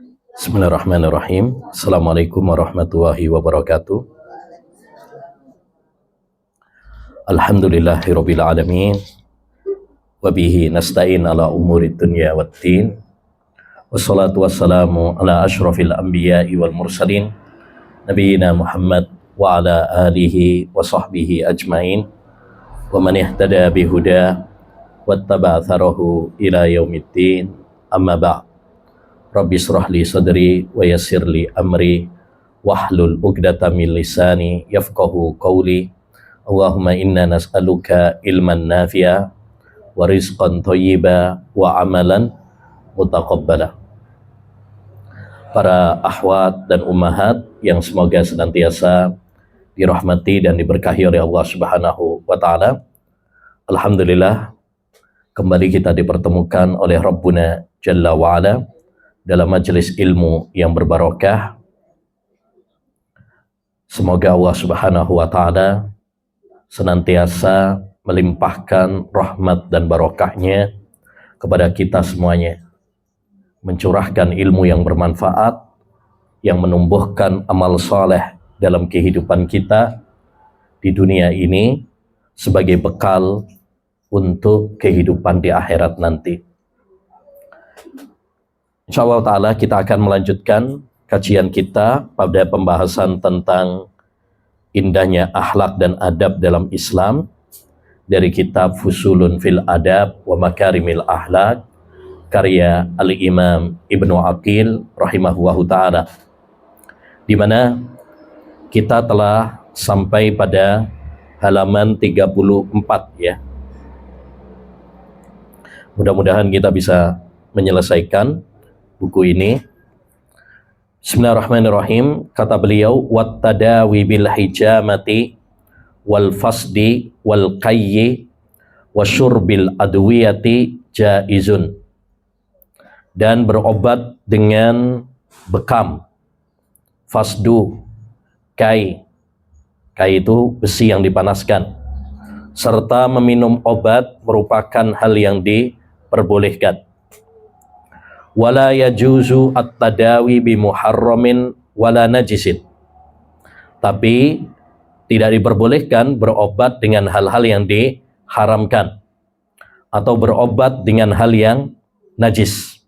Bismillahirrahmanirrahim. Assalamualaikum warahmatullahi wabarakatuh. Alhamdulillahirabbil alamin. Wa bihi nasta'in ala umuri dunya waddin. Wassalatu wassalamu ala asyrafil anbiya'i wal mursalin nabiyina Muhammad wa ala alihi wa sahbihi ajmain wa man ihtada bihuda wattaba atharahu ila yaumiddin. Amma ba'd. Rabbi shrah li sadri wa yassir li amri wahlul 'uqdatam min lisani yafqahu qawli. Allahumma inna nas'aluka ilman nafi'a wa rizqan thayyiba wa amalan mutaqabbala. Para akhwat dan ummahat yang semoga senantiasa dirahmati dan diberkahi oleh Allah Subhanahu wa taala. Alhamdulillah, kembali kita dipertemukan oleh Rabbuna Jalla wa Ala dalam majelis ilmu yang berbarokah. Semoga Allah Subhanahu wa taala senantiasa melimpahkan rahmat dan barokahnya kepada kita semuanya, mencurahkan ilmu yang bermanfaat, yang menumbuhkan amal soleh dalam kehidupan kita di dunia ini sebagai bekal untuk kehidupan di akhirat nanti. InsyaAllah ta'ala kita akan melanjutkan kajian kita pada pembahasan tentang indahnya akhlak dan adab dalam Islam dari kitab Fusulun fil Adab wa Makarimil Akhlak karya Al-Imam Ibnu Aqil rahimahullahu ta'ala, di mana kita telah sampai pada halaman 34 ya. Mudah-mudahan kita bisa menyelesaikan buku ini. Bismillahirrahmanirrahim. Kata beliau, wattadawi bil hijamati wal fasdi wal qayyi wasyurbil adwiyati jaizun. Dan berobat dengan bekam, fasdu, kai itu besi yang dipanaskan, serta meminum obat merupakan hal yang diperbolehkan. Wala yajuzu at-tadawi bi muharramin wala najisin. Tapi tidak diperbolehkan berobat dengan hal-hal yang diharamkan atau berobat dengan hal yang najis.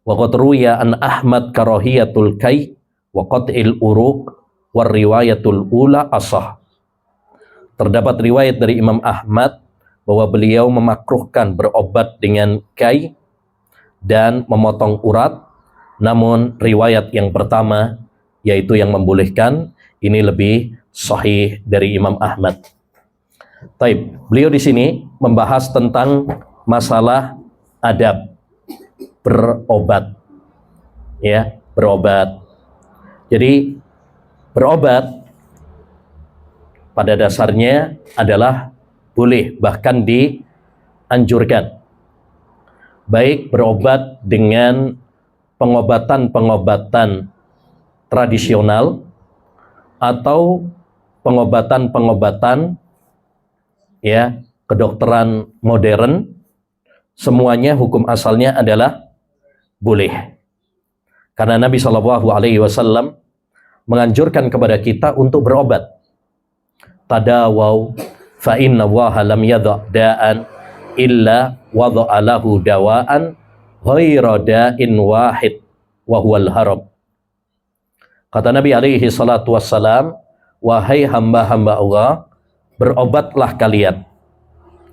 Wa qad ruwiya an Ahmad karahiyatul kai wa qat'il uruq war riwayatul ula ashah. Terdapat riwayat dari Imam Ahmad bahwa beliau memakruhkan berobat dengan kai dan memotong urat, namun riwayat yang pertama, yaitu yang membolehkan, ini lebih sahih dari Imam Ahmad. Taib, beliau di sini membahas tentang masalah adab berobat, ya, berobat. Jadi berobat pada dasarnya adalah boleh, bahkan dianjurkan. Baik berobat dengan pengobatan-pengobatan tradisional atau pengobatan-pengobatan ya kedokteran modern, semuanya hukum asalnya adalah boleh. Karena Nabi SAW menganjurkan kepada kita untuk berobat. Tadawaw fa inna Allaha lam yadha' da'an illa wadha'a lahu dawaan ghaira da'in wahid wa huwal haram. Kata Nabi alaihi salatu wassalam, wahai hamba-hamba Allah, berobatlah kalian.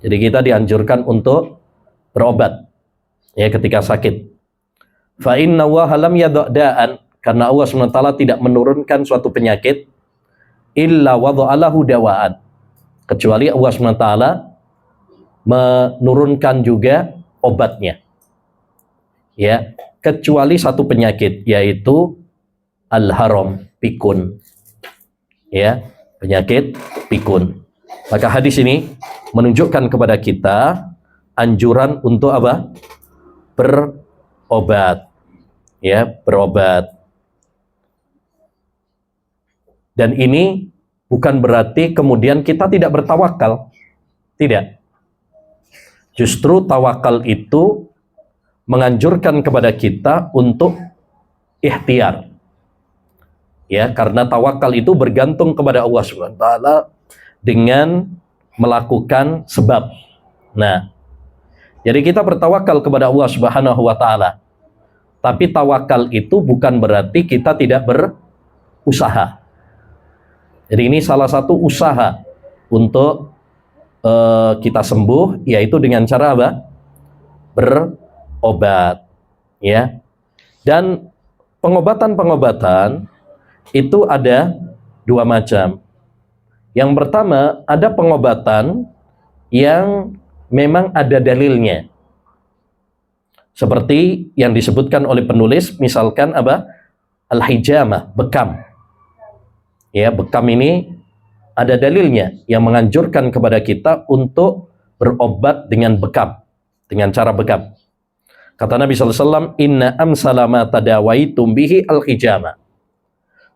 Jadi kita dianjurkan untuk berobat ya ketika sakit. Fa inna Allaha lam yadha' da'an, karena Allah SWT tidak menurunkan suatu penyakit illa wadha'a lahu dawaan, kecuali Allah SWT menurunkan juga obatnya ya, kecuali satu penyakit, yaitu al-haram, pikun ya, penyakit pikun. Maka hadis ini menunjukkan kepada kita anjuran untuk apa? Berobat ya, berobat. Dan ini bukan berarti kemudian kita tidak bertawakal, tidak. Justru tawakal itu menganjurkan kepada kita untuk ikhtiar. Ya, karena tawakal itu bergantung kepada Allah Subhanahu wa taala dengan melakukan sebab. Nah, jadi kita bertawakal kepada Allah Subhanahu wa taala. Tapi tawakal itu bukan berarti kita tidak berusaha. Jadi ini salah satu usaha untuk kita sembuh, yaitu dengan cara apa? Berobat, ya. Dan pengobatan-pengobatan itu ada dua macam. Yang pertama, ada pengobatan yang memang ada dalilnya. Seperti yang disebutkan oleh penulis, misalkan apa? Al-hijamah, bekam. Ya, bekam ini ada dalilnya yang menganjurkan kepada kita untuk berobat dengan bekam, dengan cara bekam. Kata Nabi SAW, inna amsala ma tadawaitum bihi al-hijamah.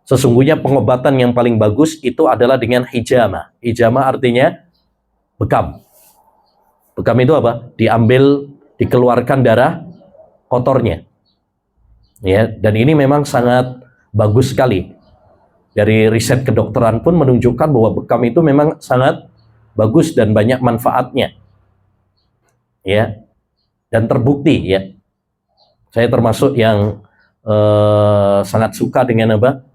Sesungguhnya pengobatan yang paling bagus itu adalah dengan hijamah. Hijamah artinya bekam. Bekam itu apa? Diambil, dikeluarkan darah kotornya. Ya, dan ini memang sangat bagus sekali. Dari riset kedokteran pun menunjukkan bahwa bekam itu memang sangat bagus dan banyak manfaatnya. Ya. Dan terbukti, ya. Saya termasuk yang sangat suka dengan apa?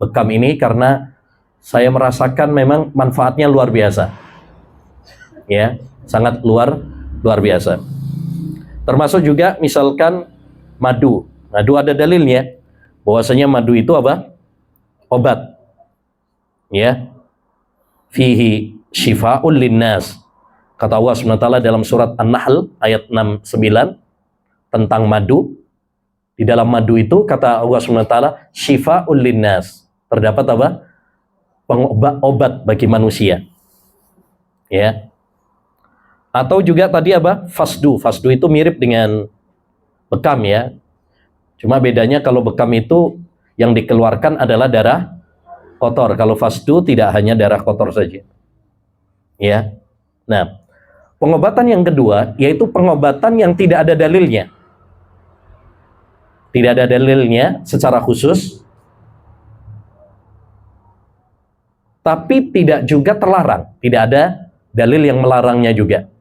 Bekam ini karena saya merasakan memang manfaatnya luar biasa. Ya, sangat luar biasa. Termasuk juga misalkan madu. Madu ada dalilnya bahwasanya madu itu apa? Obat. Ya. Fihi syifa'ul linnas. Kata Allah SWT dalam surat An-Nahl ayat 69 tentang madu. Di dalam madu itu kata Allah SWT syifa'ul linnas. Terdapat apa? Obat bagi manusia. Ya. Atau juga tadi apa? Fasdu. Fasdu itu mirip dengan bekam, ya. Cuma bedanya kalau bekam itu yang dikeluarkan adalah darah kotor. Kalau fasdu tidak hanya darah kotor saja. Ya. Nah, pengobatan yang kedua yaitu pengobatan yang tidak ada dalilnya. Tidak ada dalilnya secara khusus, tapi tidak juga terlarang. Tidak ada dalil yang melarangnya juga.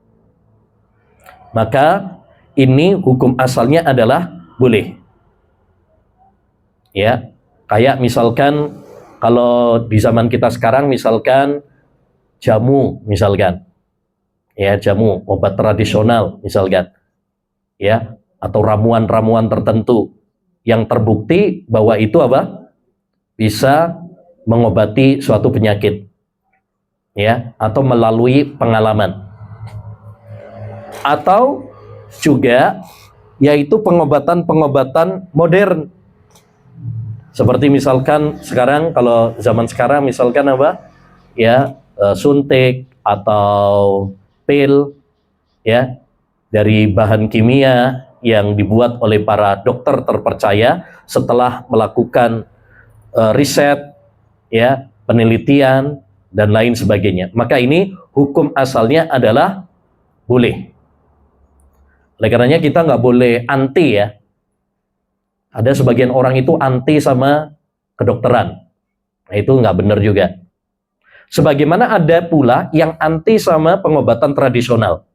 Maka ini hukum asalnya adalah boleh. Ya, kayak misalkan kalau di zaman kita sekarang misalkan jamu misalkan. Ya, jamu, obat tradisional misalkan. Ya, atau ramuan-ramuan tertentu yang terbukti bahwa itu apa? Bisa mengobati suatu penyakit. Ya, atau melalui pengalaman. Atau juga yaitu pengobatan-pengobatan modern. Seperti misalkan sekarang, kalau zaman sekarang misalkan apa? Ya, suntik atau pil, ya, dari bahan kimia yang dibuat oleh para dokter terpercaya setelah melakukan riset, ya, penelitian dan lain sebagainya. Maka ini hukum asalnya adalah boleh. Oleh karenanya kita nggak boleh anti, ya. Ada sebagian orang itu anti sama kedokteran. Nah, itu nggak benar juga. Sebagaimana ada pula yang anti sama pengobatan tradisional.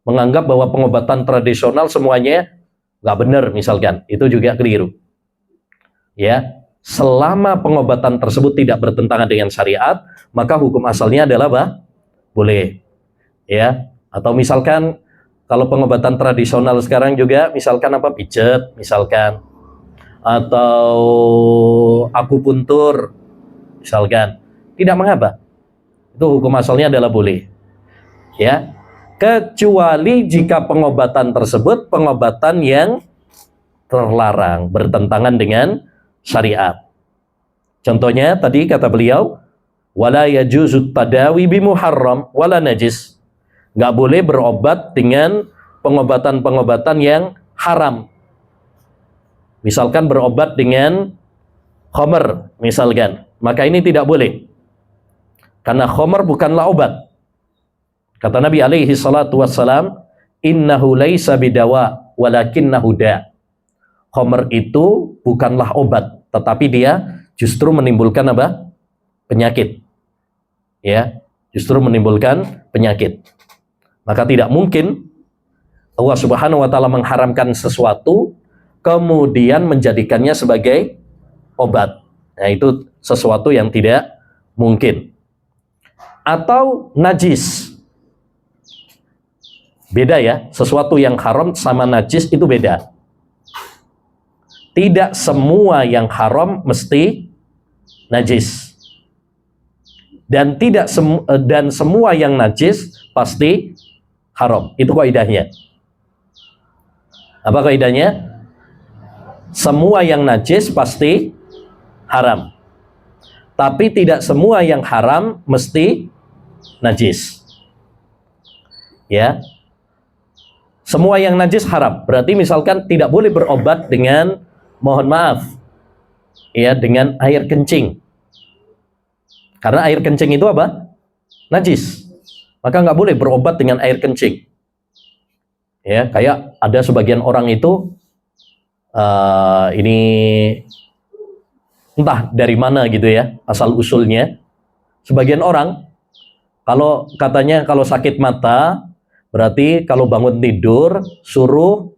Menganggap bahwa pengobatan tradisional semuanya nggak benar misalkan. Itu juga keliru. Ya, selama pengobatan tersebut tidak bertentangan dengan syariat, maka hukum asalnya adalah apa? Boleh. Ya, atau misalkan kalau pengobatan tradisional sekarang juga misalkan apa? Pijet misalkan, atau akupuntur misalkan, tidak mengapa. Itu hukum asalnya adalah boleh. Ya, kecuali jika pengobatan tersebut pengobatan yang terlarang, bertentangan dengan syariat. Contohnya tadi kata beliau, wala yajuzu tadawi bimuharram wala najis. Nggak boleh berobat dengan pengobatan-pengobatan yang haram. Misalkan berobat dengan khamr, misalkan. Maka ini tidak boleh. Karena khamr bukanlah obat. Kata Nabi alaihi salatu wassalam, innahu laisa bidawa walakinnahu da. khamr itu bukanlah obat, tetapi dia justru menimbulkan apa? Penyakit. Ya, justru menimbulkan penyakit. Maka tidak mungkin Allah Subhanahu wa taala mengharamkan sesuatu kemudian menjadikannya sebagai obat. Nah, itu sesuatu yang tidak mungkin. Atau najis. Beda ya, sesuatu yang haram sama najis itu beda. Tidak semua yang haram mesti najis. Dan semua yang najis pasti haram. Itu kaidahnya. Apa kaidahnya? Semua yang najis pasti haram. Tapi tidak semua yang haram mesti najis. Ya. Semua yang najis haram. Berarti misalkan tidak boleh berobat dengan, mohon maaf, ya, dengan air kencing. Karena air kencing itu apa? Najis. Maka nggak boleh berobat dengan air kencing. Ya, kayak ada sebagian orang itu ini entah dari mana gitu ya, asal usulnya. Sebagian orang kalau katanya kalau sakit mata, berarti kalau bangun tidur suruh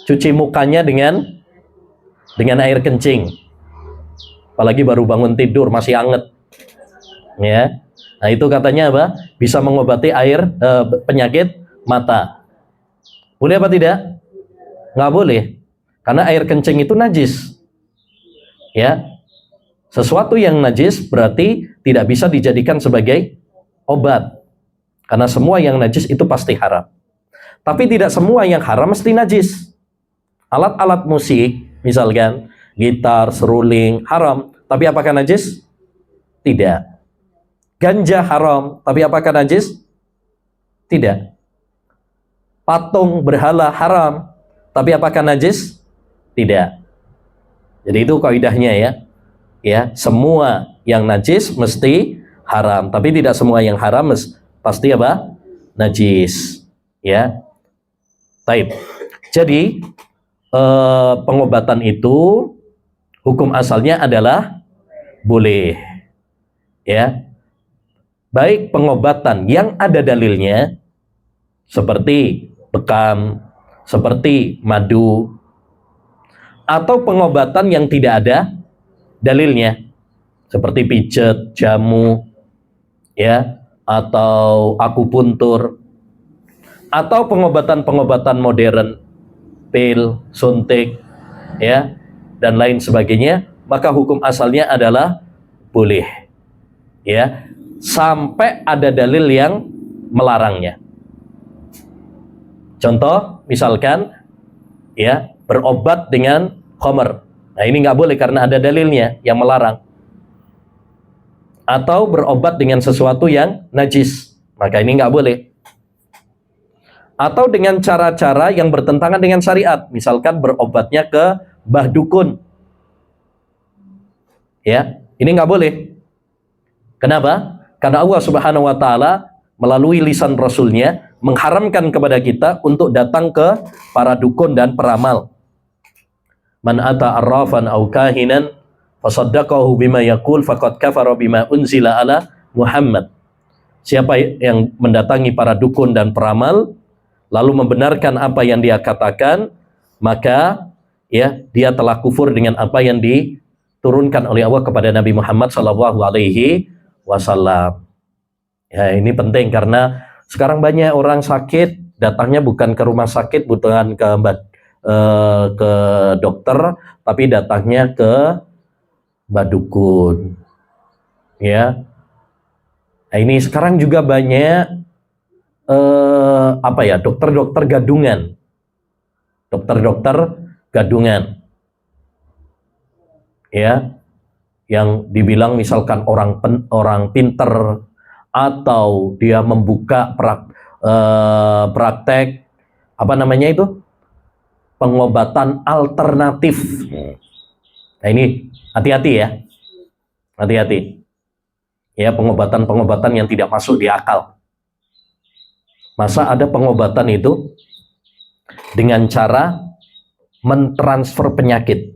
cuci mukanya dengan air kencing. Apalagi baru bangun tidur masih anget. Ya. Nah, itu katanya apa? Bisa mengobati penyakit mata. Boleh apa tidak? Nggak boleh. Karena air kencing itu najis. Ya. Sesuatu yang najis berarti tidak bisa dijadikan sebagai obat. Karena semua yang najis itu pasti haram. Tapi tidak semua yang haram mesti najis. Alat-alat musik, misalkan gitar, seruling, haram. Tapi apakah najis? Tidak. Ganja haram, tapi apakah najis? Tidak. Patung berhala haram, tapi apakah najis? Tidak. Jadi itu kaidahnya ya. Ya, semua yang najis mesti haram, tapi tidak semua yang haram pasti apa? Najis. Ya. Baik. Jadi pengobatan itu hukum asalnya adalah boleh. Ya. Baik pengobatan yang ada dalilnya seperti bekam, seperti madu, atau pengobatan yang tidak ada dalilnya seperti pijat, jamu, ya, atau akupuntur, atau pengobatan-pengobatan modern, pil, suntik, ya, dan lain sebagainya, maka hukum asalnya adalah boleh, ya, sampai ada dalil yang melarangnya. Contoh, misalkan, ya, berobat dengan khamr. Nah, ini nggak boleh karena ada dalilnya yang melarang. Atau berobat dengan sesuatu yang najis, maka ini nggak boleh. Atau dengan cara-cara yang bertentangan dengan syariat, misalkan berobatnya ke mbah dukun. Ya, ini nggak boleh. Kenapa? Karena Allah Subhanahu wa taala melalui lisan Rasulnya mengharamkan kepada kita untuk datang ke para dukun dan peramal. Man ata arrafan aw kahinan fasaddaqahu bima yaqul faqad kafara bima unzila ala Muhammad. Siapa yang mendatangi para dukun dan peramal lalu membenarkan apa yang dia katakan, maka ya dia telah kufur dengan apa yang diturunkan oleh Allah kepada Nabi Muhammad sallallahu alaihi wasallam. Ya, ini penting karena sekarang banyak orang sakit datangnya bukan ke rumah sakit, bukan ke dokter, tapi datangnya ke mbak dukun. Ya. Nah, ini sekarang juga banyak dokter-dokter gadungan. Dokter-dokter gadungan. Ya. Yang dibilang misalkan orang pinter atau dia membuka praktek apa namanya itu? Pengobatan alternatif. Nah, ini hati-hati ya. Hati-hati. Ya, pengobatan-pengobatan yang tidak masuk di akal. Masa ada pengobatan itu dengan cara mentransfer penyakit.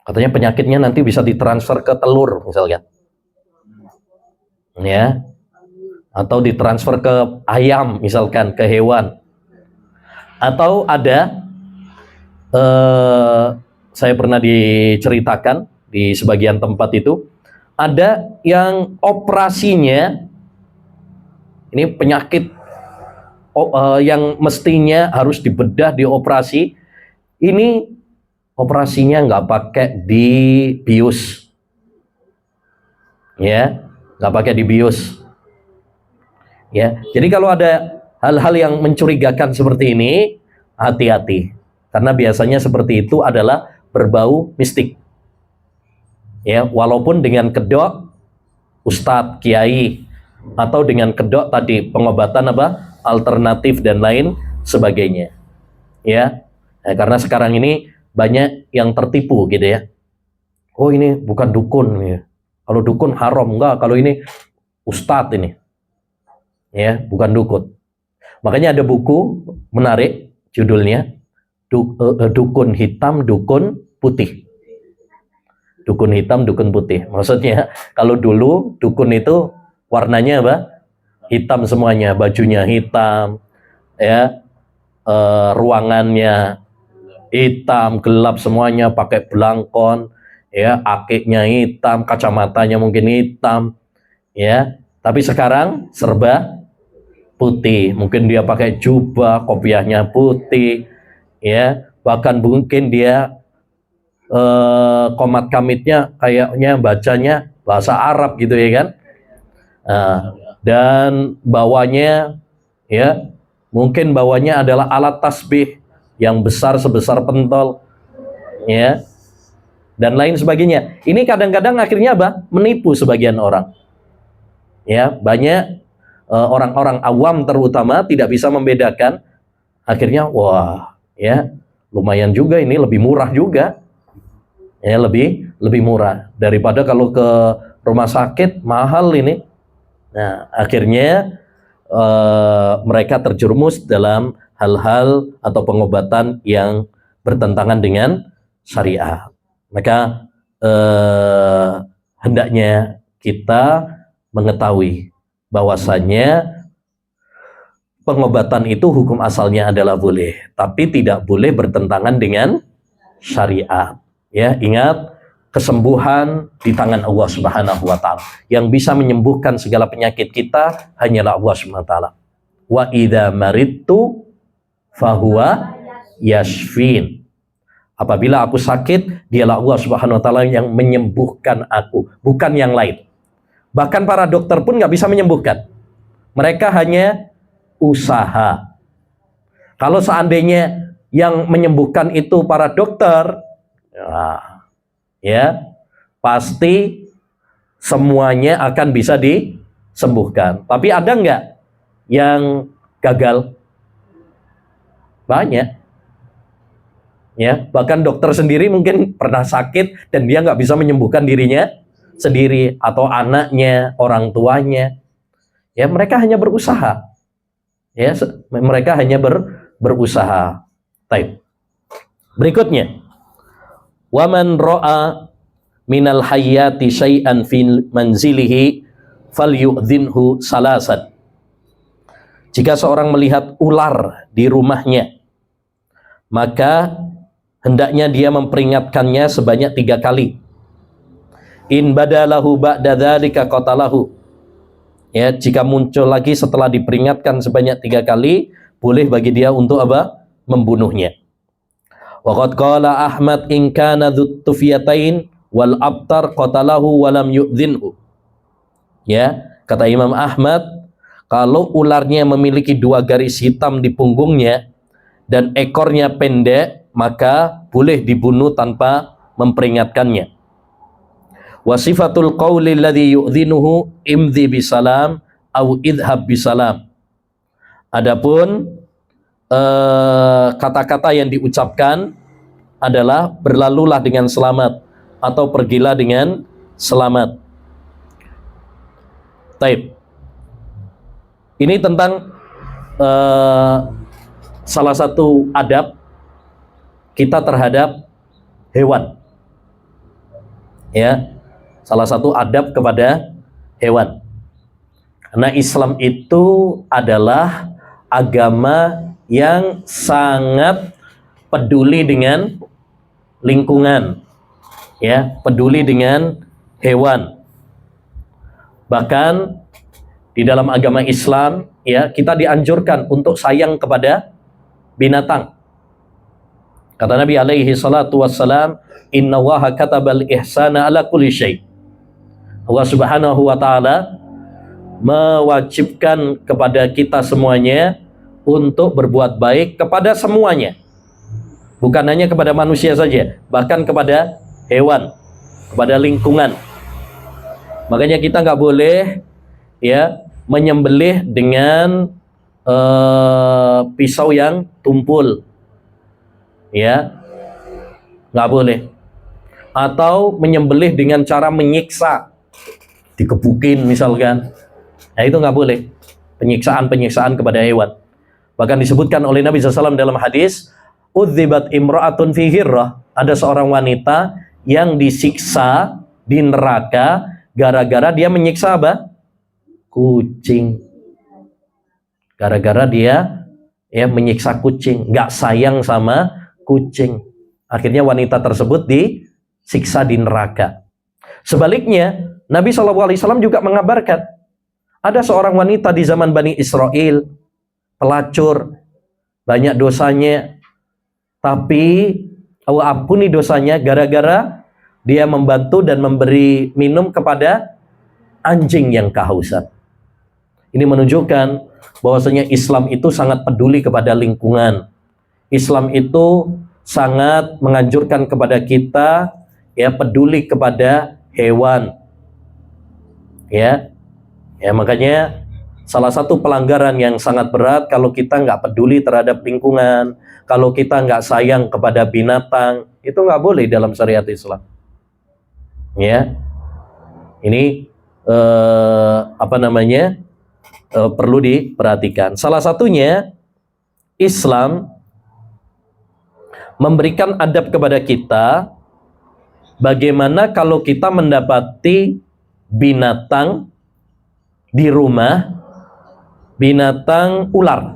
Katanya penyakitnya nanti bisa ditransfer ke telur misalkan. Ya. Atau ditransfer ke ayam misalkan, ke hewan. Atau ada saya pernah diceritakan di sebagian tempat itu ada yang operasinya ini penyakit yang mestinya harus dibedah, dioperasi, ini operasinya nggak pakai dibius, ya, nggak pakai dibius, ya. Jadi kalau ada hal-hal yang mencurigakan seperti ini, hati-hati, karena biasanya seperti itu adalah berbau mistik, ya. Walaupun dengan kedok ustadz, kiai, atau dengan kedok tadi pengobatan apa alternatif dan lain sebagainya, ya. Nah, karena sekarang ini banyak yang tertipu gitu ya. Oh ini bukan dukun ya. Kalau dukun haram, enggak. Kalau ini ustadz ini, ya, bukan dukun. Makanya ada buku menarik judulnya Dukun Hitam, Dukun Putih. Dukun hitam, dukun putih. Maksudnya kalau dulu dukun itu warnanya apa? Hitam semuanya, bajunya hitam, ya, ruangannya hitam, gelap semuanya, pakai belangkon, ya, akiknya hitam, kacamatanya mungkin hitam, ya. Tapi sekarang serba putih, mungkin dia pakai jubah, kopiahnya putih, ya, bahkan mungkin dia komat kamitnya kayaknya bacanya bahasa Arab gitu ya kan. Dan bawahnya, ya, mungkin bawahnya adalah alat tasbih yang besar sebesar pentol, ya, dan lain sebagainya. Ini kadang-kadang akhirnya apa? Menipu sebagian orang, ya. Banyak orang-orang awam terutama tidak bisa membedakan, akhirnya wah, ya, lumayan juga ini, lebih murah juga, ya, lebih murah daripada kalau ke rumah sakit mahal ini. Nah, akhirnya mereka terjerumus dalam hal-hal atau pengobatan yang bertentangan dengan syariat. Maka hendaknya kita mengetahui bahwasanya pengobatan itu hukum asalnya adalah boleh, tapi tidak boleh bertentangan dengan syariat. Ya, ingat, kesembuhan di tangan Allah Subhanahu wa taala. Yang bisa menyembuhkan segala penyakit kita hanyalah Allah Subhanahu wa taala. Wa idza maridtu fahuwa yashfin. Apabila aku sakit, dialah Allah Subhanahu wa taala yang menyembuhkan aku, bukan yang lain. Bahkan para dokter pun nggak bisa menyembuhkan. Mereka hanya usaha. Kalau seandainya yang menyembuhkan itu para dokter, ya, pasti semuanya akan bisa disembuhkan. Tapi ada nggak yang gagal? Banyak. Ya, bahkan dokter sendiri mungkin pernah sakit dan dia nggak bisa menyembuhkan dirinya sendiri, atau anaknya, orang tuanya. Ya, mereka hanya berusaha. Ya, mereka hanya berusaha. Baik. Berikutnya, waman ra'a minal hayyati syai'an fil manzilihi falyu'dhinhu salasan. Jika seorang melihat ular di rumahnya, maka hendaknya dia memperingatkannya sebanyak 3 kali. In badalahu ba'da dzalika qatalahu. Ya, jika muncul lagi setelah diperingatkan sebanyak 3 kali, boleh bagi dia untuk apa? Membunuhnya. Wa qad qala Ahmad in kana dzutufyatain wal abtar qatalahu wa lam yu'dhinhu. Ya, kata Imam Ahmad, kalau ularnya memiliki 2 garis hitam di punggungnya dan ekornya pendek, maka boleh dibunuh tanpa memperingatkannya. Wasifatul qawli alladhi yu'dhinuhu imdhi bisalam au idhab bisalam. Adapun kata-kata yang diucapkan adalah berlalulah dengan selamat atau pergilah dengan selamat. Taib. Ini tentang salah satu adab kita terhadap hewan. Ya, salah satu adab kepada hewan. Karena Islam itu adalah agama yang sangat peduli dengan lingkungan, ya, peduli dengan hewan. Bahkan di dalam agama Islam, ya, kita dianjurkan untuk sayang kepada binatang. Kata Nabi alaihi salatu wassalam, "Inna Allaha katabal ihsana ala kulli syai." Allah Subhanahu wa taala mewajibkan kepada kita semuanya untuk berbuat baik kepada semuanya. Bukan hanya kepada manusia saja, bahkan kepada hewan, kepada lingkungan. Makanya kita nggak boleh, ya, menyembelih dengan pisau yang tumpul, ya, nggak boleh. Atau menyembelih dengan cara menyiksa, dikebukin misalkan. Nah, itu nggak boleh. Penyiksaan kepada hewan. Bahkan disebutkan oleh Nabi SAW dalam hadis, "Udzibat imra'atun fi hirrah." Ada seorang wanita yang disiksa di neraka gara-gara dia menyiksa apa? Kucing. Gara-gara dia, ya, menyiksa kucing, nggak sayang sama kucing. Akhirnya wanita tersebut disiksa di neraka. Sebaliknya, Nabi SAW juga mengabarkan ada seorang wanita di zaman Bani Israel, pelacur, banyak dosanya, tapi Allah ampuni dosanya gara-gara dia membantu dan memberi minum kepada anjing yang kehausan. Ini menunjukkan bahwasanya Islam itu sangat peduli kepada lingkungan. Islam itu sangat menganjurkan kepada kita, ya, peduli kepada hewan. Ya, makanya salah satu pelanggaran yang sangat berat kalau kita nggak peduli terhadap lingkungan, kalau kita nggak sayang kepada binatang, itu nggak boleh dalam syariat Islam. Ya, ini perlu diperhatikan. Salah satunya Islam memberikan adab kepada kita bagaimana kalau kita mendapati binatang di rumah, binatang ular.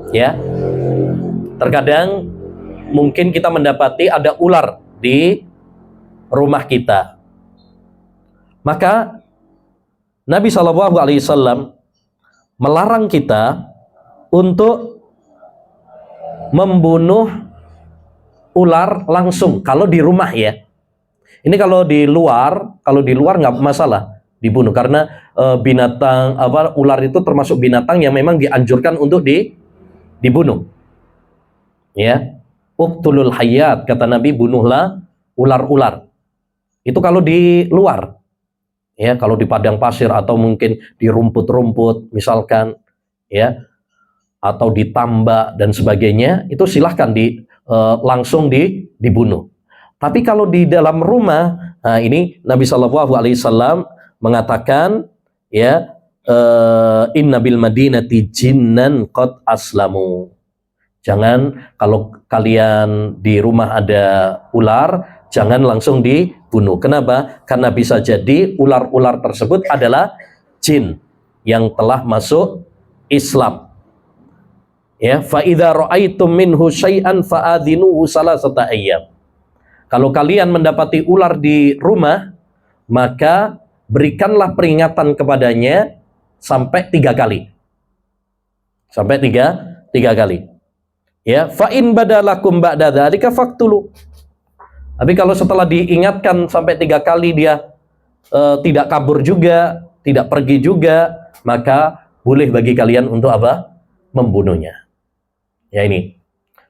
Ya. Terkadang mungkin kita mendapati ada ular di rumah kita. Maka Nabi SAW melarang kita untuk membunuh ular langsung kalau di rumah, ya. Ini kalau di luar nggak masalah dibunuh karena binatang ular itu termasuk binatang yang memang dianjurkan untuk dibunuh. Ya. Uqtulul hayat, kata Nabi, bunuhlah ular-ular. Itu kalau di luar. Ya, kalau di padang pasir atau mungkin di rumput-rumput misalkan, ya, atau di tambak dan sebagainya, itu silahkan langsung dibunuh. Tapi kalau di dalam rumah, nah ini Nabi SAW mengatakan, ya, inna bil madinati jinnan qad aslamu. Jangan, kalau kalian di rumah ada ular, jangan langsung dibunuh. Kenapa? Karena bisa jadi ular-ular tersebut adalah jin yang telah masuk Islam. Ya, fa idza ra'aitum minhu syai'an fa'adhinuhu salasata ayyam. Kalau kalian mendapati ular di rumah, maka berikanlah peringatan kepadanya sampai 3 kali. Sampai tiga kali. Ya, fa in badalakum ba'da dzalika faqtulu. Tapi kalau setelah diingatkan sampai 3 kali dia tidak kabur juga, tidak pergi juga, maka boleh bagi kalian untuk apa? Membunuhnya. Ya, ini.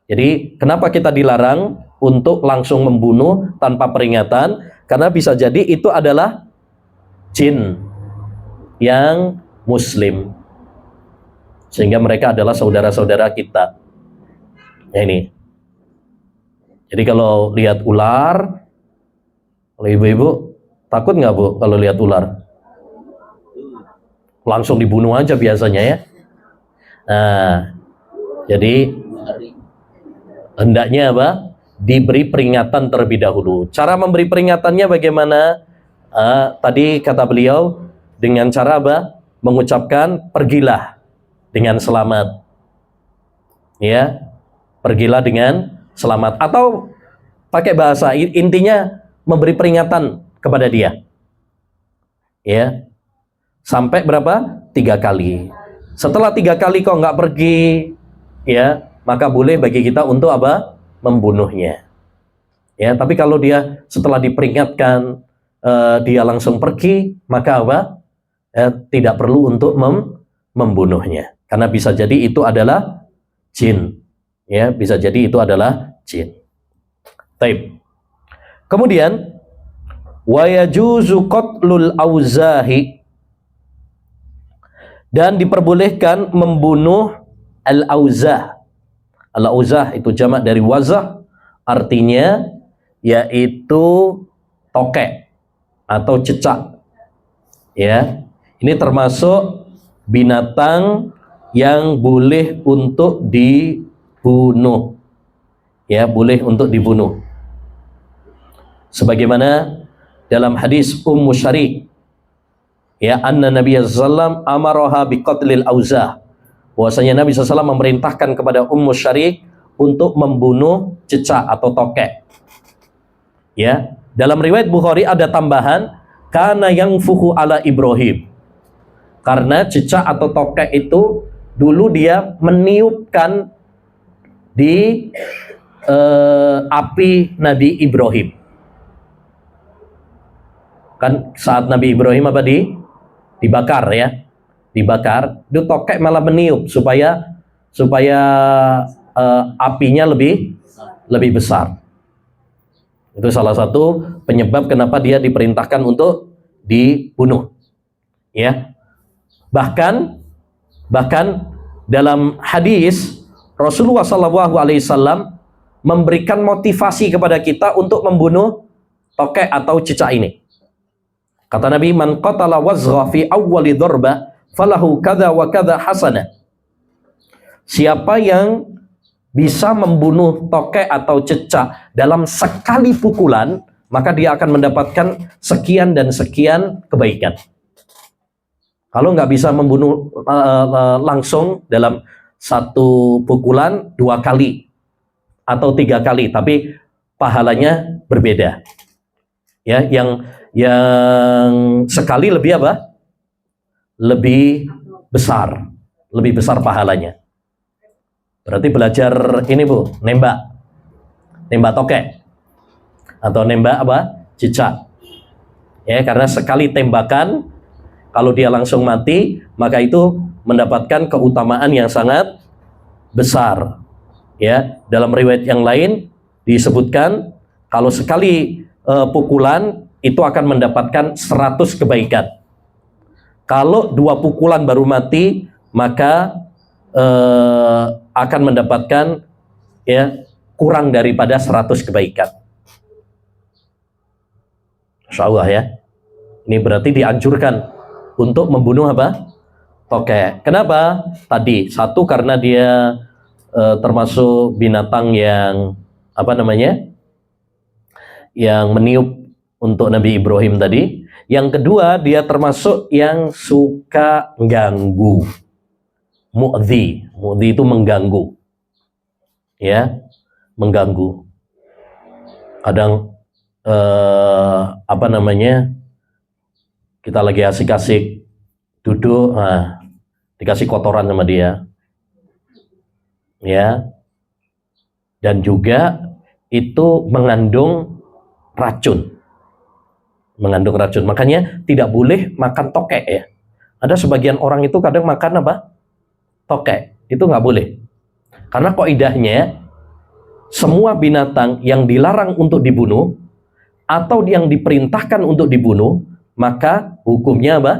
Jadi kenapa kita dilarang untuk langsung membunuh tanpa peringatan? Karena bisa jadi itu adalah jin yang muslim, sehingga mereka adalah saudara-saudara kita. Ya, ini. Jadi kalau lihat ular, kalau ibu-ibu takut nggak, Bu, kalau lihat ular? Langsung dibunuh aja biasanya, ya. Nah, jadi hendaknya apa? Diberi peringatan terlebih dahulu. Cara memberi peringatannya bagaimana? Tadi kata beliau dengan cara apa? Mengucapkan pergilah dengan selamat. Ya, pergilah dengan selamat. Atau pakai bahasa intinya memberi peringatan kepada dia. Ya, sampai berapa? 3 kali. Setelah 3 kali kok nggak pergi, ya, maka boleh bagi kita untuk apa? Membunuhnya. Ya, tapi kalau dia setelah diperingatkan dia langsung pergi, maka apa? Tidak perlu untuk membunuhnya. Karena bisa jadi itu adalah jin. Ya, bisa jadi itu adalah jin. Taib. Kemudian wa yajuzu qatlul auzahi, dan diperbolehkan membunuh al-auzah. Al-auzah itu jamak dari wazah, artinya yaitu tokek atau cecak. Ya, ini termasuk binatang yang boleh untuk dibunuh. Ya, boleh untuk dibunuh. Sebagaimana dalam hadis Ummu Syarik, ya, anna Nabi sallallahu alaihi wasallam amaraha biqatlil auzah, bahwasanya Nabi SAW memerintahkan kepada Ummu Syarik untuk membunuh cecak atau tokek. Ya, dalam riwayat Bukhari ada tambahan kana yanfuhu ala Ibrahim, karena cecak atau tokek itu dulu dia meniupkan di api Nabi Ibrahim. Kan saat Nabi Ibrahim apa dibakar, ya, dibakar, itu tokek malah meniup supaya apinya lebih besar. Itu salah satu penyebab kenapa dia diperintahkan untuk dibunuh. Ya, bahkan dalam hadis Rasulullah SAW memberikan motivasi kepada kita untuk membunuh tokek atau cicak ini. Kata Nabi, man qatala wazgha fi awwali dharba falahu kadza wa kadza hasanah. Siapa yang bisa membunuh tokek atau cecak dalam sekali pukulan, maka dia akan mendapatkan sekian dan sekian kebaikan. Kalau nggak bisa membunuh langsung dalam satu pukulan 2 kali atau 3 kali, tapi pahalanya berbeda. Ya, yang sekali lebih apa? Lebih besar pahalanya. Berarti belajar ini, Bu, nembak tokek atau nembak apa? Cicak. Ya, karena sekali tembakan kalau dia langsung mati, maka itu mendapatkan keutamaan yang sangat besar. Ya, dalam riwayat yang lain disebutkan kalau sekali pukulan itu akan mendapatkan 100 kebaikan. Kalau 2 pukulan baru mati, maka akan mendapatkan, ya, kurang daripada 100 kebaikan. Insya Allah, ya. Ini berarti dianjurkan untuk membunuh apa? Tokek. Kenapa? Tadi, satu karena dia termasuk binatang yang apa namanya? Yang meniup untuk Nabi Ibrahim tadi. Yang kedua, dia termasuk yang suka ganggu. Mu'dhi itu mengganggu. Ya, mengganggu. Kadang apa namanya? Kita lagi asik-asik duduk, dikasih kotoran sama dia. Ya. Dan juga itu mengandung racun. Makanya tidak boleh makan tokek, ya. Ada sebagian orang itu kadang makan apa? Tokek. Itu nggak boleh. Karena kaidahnya semua binatang yang dilarang untuk dibunuh atau yang diperintahkan untuk dibunuh, maka hukumnya apa?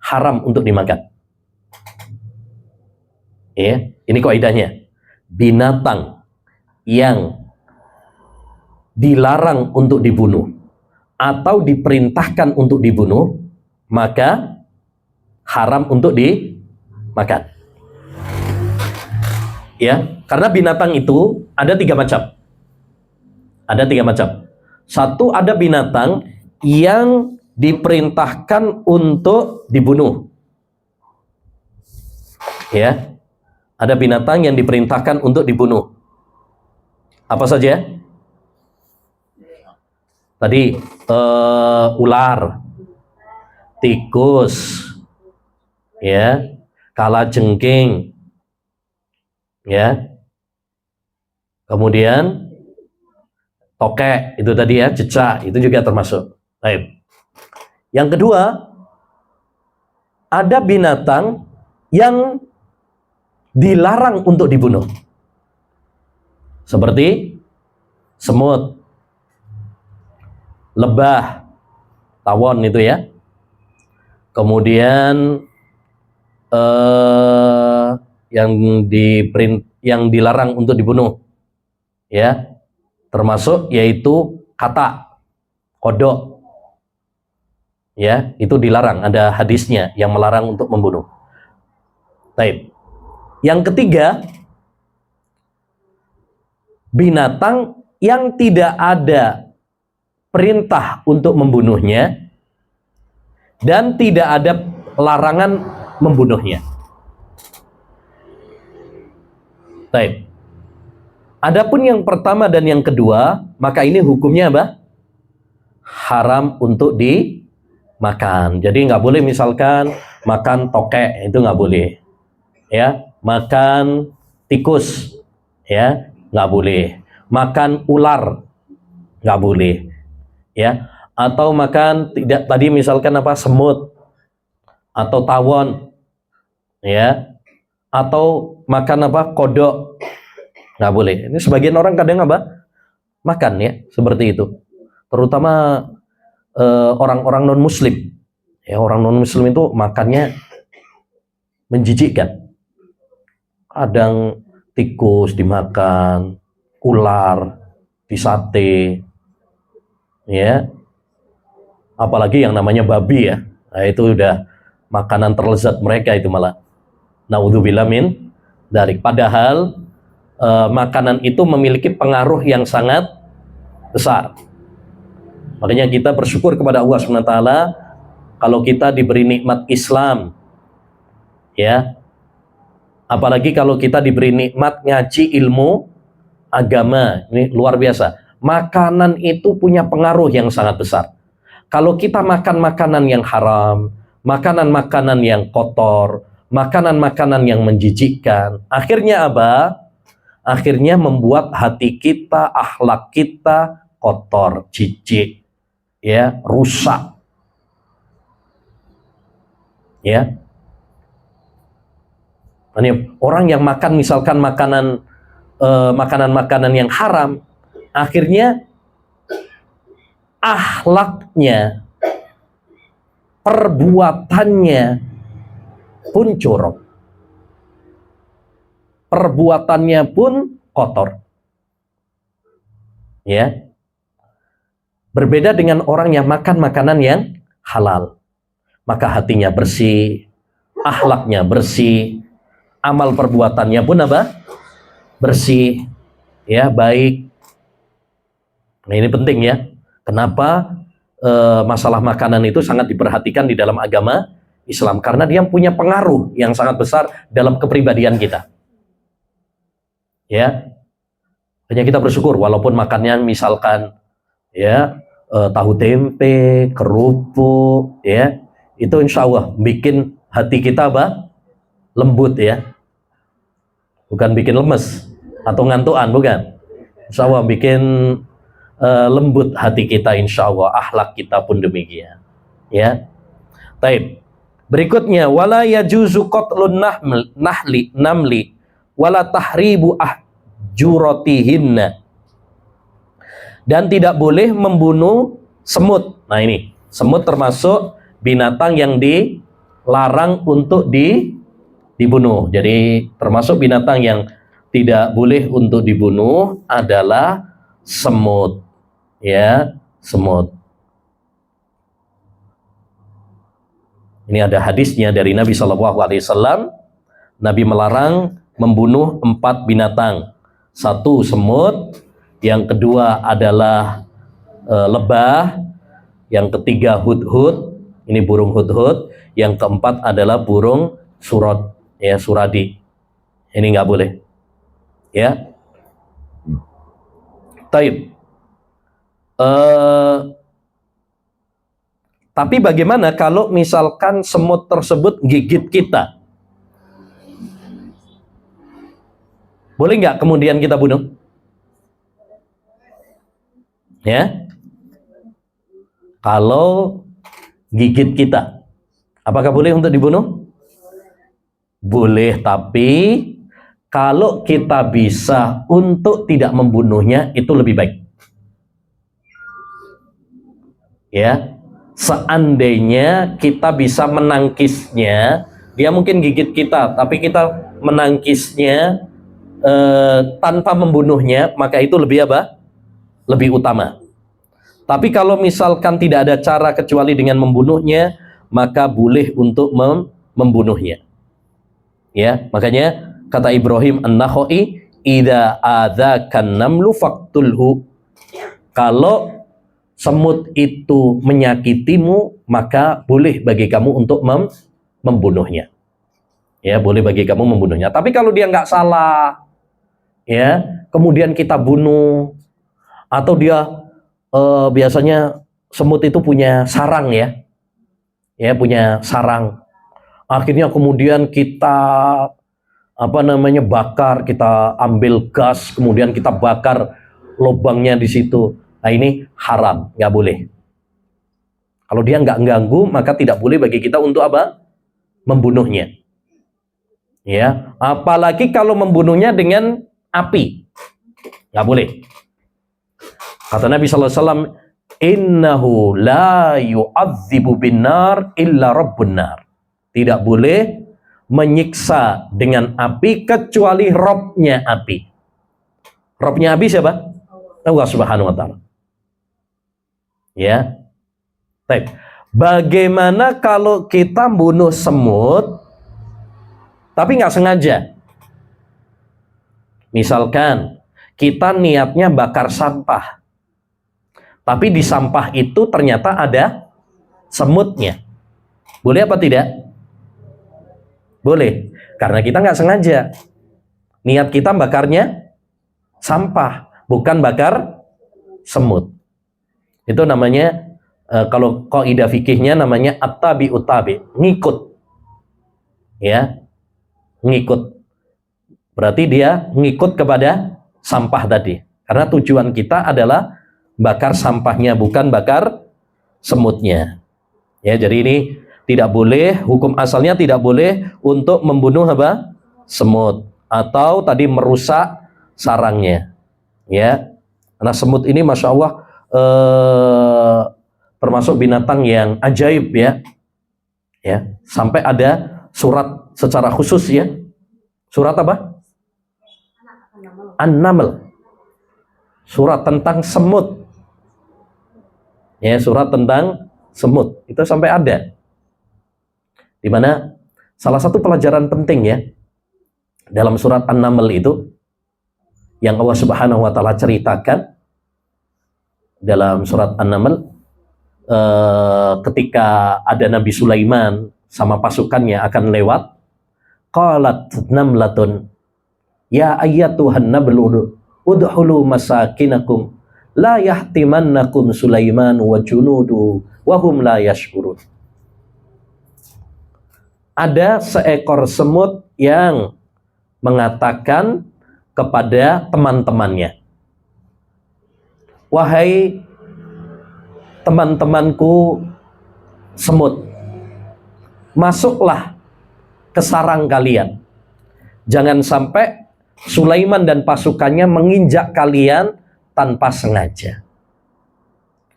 Haram untuk dimakan. Ya, ini kaidahnya. Binatang yang dilarang untuk dibunuh atau diperintahkan untuk dibunuh, maka haram untuk dimakan. Ya, karena binatang itu ada 3 macam. Ada 3 macam. Satu, ada binatang yang diperintahkan untuk dibunuh. Ya, ada binatang yang diperintahkan untuk dibunuh. Apa saja? Tadi ular, tikus, ya, kalajengking, ya, kemudian tokek itu tadi ya, cecak itu juga termasuk. Baik. Yang kedua, ada binatang yang dilarang untuk dibunuh, seperti semut, lebah, tawon itu ya. Kemudian yang dilarang untuk dibunuh, ya, termasuk yaitu katak, kodok, ya, itu dilarang. Ada hadisnya yang melarang untuk membunuh. Baik. Yang ketiga, binatang yang tidak ada perintah untuk membunuhnya dan tidak ada larangan membunuhnya. Baik. Adapun yang pertama dan yang kedua, maka ini hukumnya apa? Haram untuk dimakan. Jadi nggak boleh misalkan makan tokek, itu nggak boleh. Ya, makan tikus, ya, nggak boleh. Makan ular, nggak boleh. Ya, atau makan tidak tadi misalkan apa, semut atau tawon, ya, atau makan apa, kodok, nggak boleh. Ini sebagian orang kadang apa, makan ya seperti itu, terutama orang-orang non muslim, ya, orang non muslim itu makannya menjijikkan. Kadang tikus dimakan, ular disate, ya, apalagi yang namanya babi ya, nah, itu udah makanan terlezat mereka itu malah. Naudzubillah min dzalik. Padahal makanan itu memiliki pengaruh yang sangat besar. Makanya kita bersyukur kepada Allah SWT kalau kita diberi nikmat Islam, ya. Apalagi kalau kita diberi nikmat ngaji ilmu agama, ini luar biasa. Makanan itu punya pengaruh yang sangat besar. Kalau kita makan makanan yang haram, makanan-makanan yang kotor, makanan-makanan yang menjijikkan, akhirnya apa? Akhirnya membuat hati kita, akhlak kita kotor, jijik, ya, rusak, ya. Ini orang yang makan misalkan makanan-makanan yang haram, akhirnya akhlaknya, perbuatannya pun jorok, perbuatannya pun kotor, ya. Berbeda dengan orang yang makan makanan yang halal, maka hatinya bersih, akhlaknya bersih, amal perbuatannya pun apa? Bersih, ya, baik. Nah, ini penting ya. Kenapa masalah makanan itu sangat diperhatikan di dalam agama Islam? Karena dia punya pengaruh yang sangat besar dalam kepribadian kita. Ya, hanya kita bersyukur walaupun makannya misalkan ya tahu tempe, kerupuk, ya, itu insya Allah bikin hati kita apa? Lembut ya, bukan bikin lemes atau ngantuan, bukan. Insya Allah bikin lembut hati kita, insya Allah akhlak kita pun demikian, ya. Taib. Berikutnya, wala yajuzu qatlun namli wala tahribu ahjuratihinna, dan tidak boleh membunuh semut. Nah, ini semut termasuk binatang yang dilarang untuk dibunuh. Jadi termasuk binatang yang tidak boleh untuk dibunuh adalah semut, ya, semut. Ini ada hadisnya dari Nabi SAW. Nabi melarang membunuh 4 binatang. 1 semut, yang kedua adalah lebah, yang ketiga hudhud, ini burung hudhud, yang keempat adalah burung surad, ya, suradi. Ini nggak boleh, ya. Taib. Tapi bagaimana kalau misalkan semut tersebut gigit kita? Boleh nggak kemudian kita bunuh? Ya, kalau gigit kita, apakah boleh untuk dibunuh? Boleh, tapi kalau kita bisa untuk tidak membunuhnya, itu lebih baik. Ya, seandainya kita bisa menangkisnya, dia mungkin gigit kita, tapi kita menangkisnya tanpa membunuhnya, maka itu lebih apa? Lebih utama. Tapi kalau misalkan tidak ada cara kecuali dengan membunuhnya, maka boleh untuk membunuhnya. Ya, makanya kata Ibrahim An-Nakhai, "Idza adzakan namlu faqtulhu." Kalau semut itu menyakitimu, maka boleh bagi kamu untuk membunuhnya. Ya, boleh bagi kamu membunuhnya. Tapi kalau dia nggak salah, ya, kemudian kita bunuh, atau dia biasanya semut itu punya sarang, ya, punya sarang. Akhirnya kemudian kita bakar, kita ambil gas, kemudian kita bakar lubangnya di situ. Nah, ini haram, nggak boleh. Kalau dia nggak ganggu, maka tidak boleh bagi kita untuk apa? Membunuhnya. Ya, apalagi kalau membunuhnya dengan api, nggak boleh. Kata Nabi SAW, "Innahu la yu'adzibu binar illa rabbun nar." Tidak boleh menyiksa dengan api kecuali Robnya api. Robnya api siapa? Allah Subhanahu wa Ta'ala. Ya. Baik. Bagaimana kalau kita bunuh semut tapi nggak sengaja? Misalkan kita niatnya bakar sampah, tapi di sampah itu ternyata ada semutnya. Boleh apa tidak? Boleh, karena kita nggak sengaja. Niat kita bakarnya sampah, bukan bakar semut. Itu namanya, kalau kaidah fikihnya namanya at-tabi utabi, ngikut. Ya, ngikut. Berarti dia ngikut kepada sampah tadi. Karena tujuan kita adalah bakar sampahnya, bukan bakar semutnya. Ya, jadi ini tidak boleh, hukum asalnya tidak boleh untuk membunuh apa? Semut, atau tadi merusak sarangnya. Ya, karena semut ini masya Allah termasuk binatang yang ajaib, ya. Ya, sampai ada surat secara khusus, ya. Surat apa? An-Naml. Surat tentang semut. Ya, surat tentang semut itu sampai ada. Di mana salah satu pelajaran penting, ya, dalam surat An-Naml itu yang Allah Subhanahu wa Ta'ala ceritakan dalam surat An-Naml, ketika ada Nabi Sulaiman sama pasukannya akan lewat, qalat namlatun ya ayyatuhan nablu udhulu masakinakum la yahtimannakum Sulaiman wa junudu wa hum la yashkurun. Ada seekor semut yang mengatakan kepada teman-temannya, wahai teman-temanku semut, masuklah ke sarang kalian. Jangan sampai Sulaiman dan pasukannya menginjak kalian tanpa sengaja.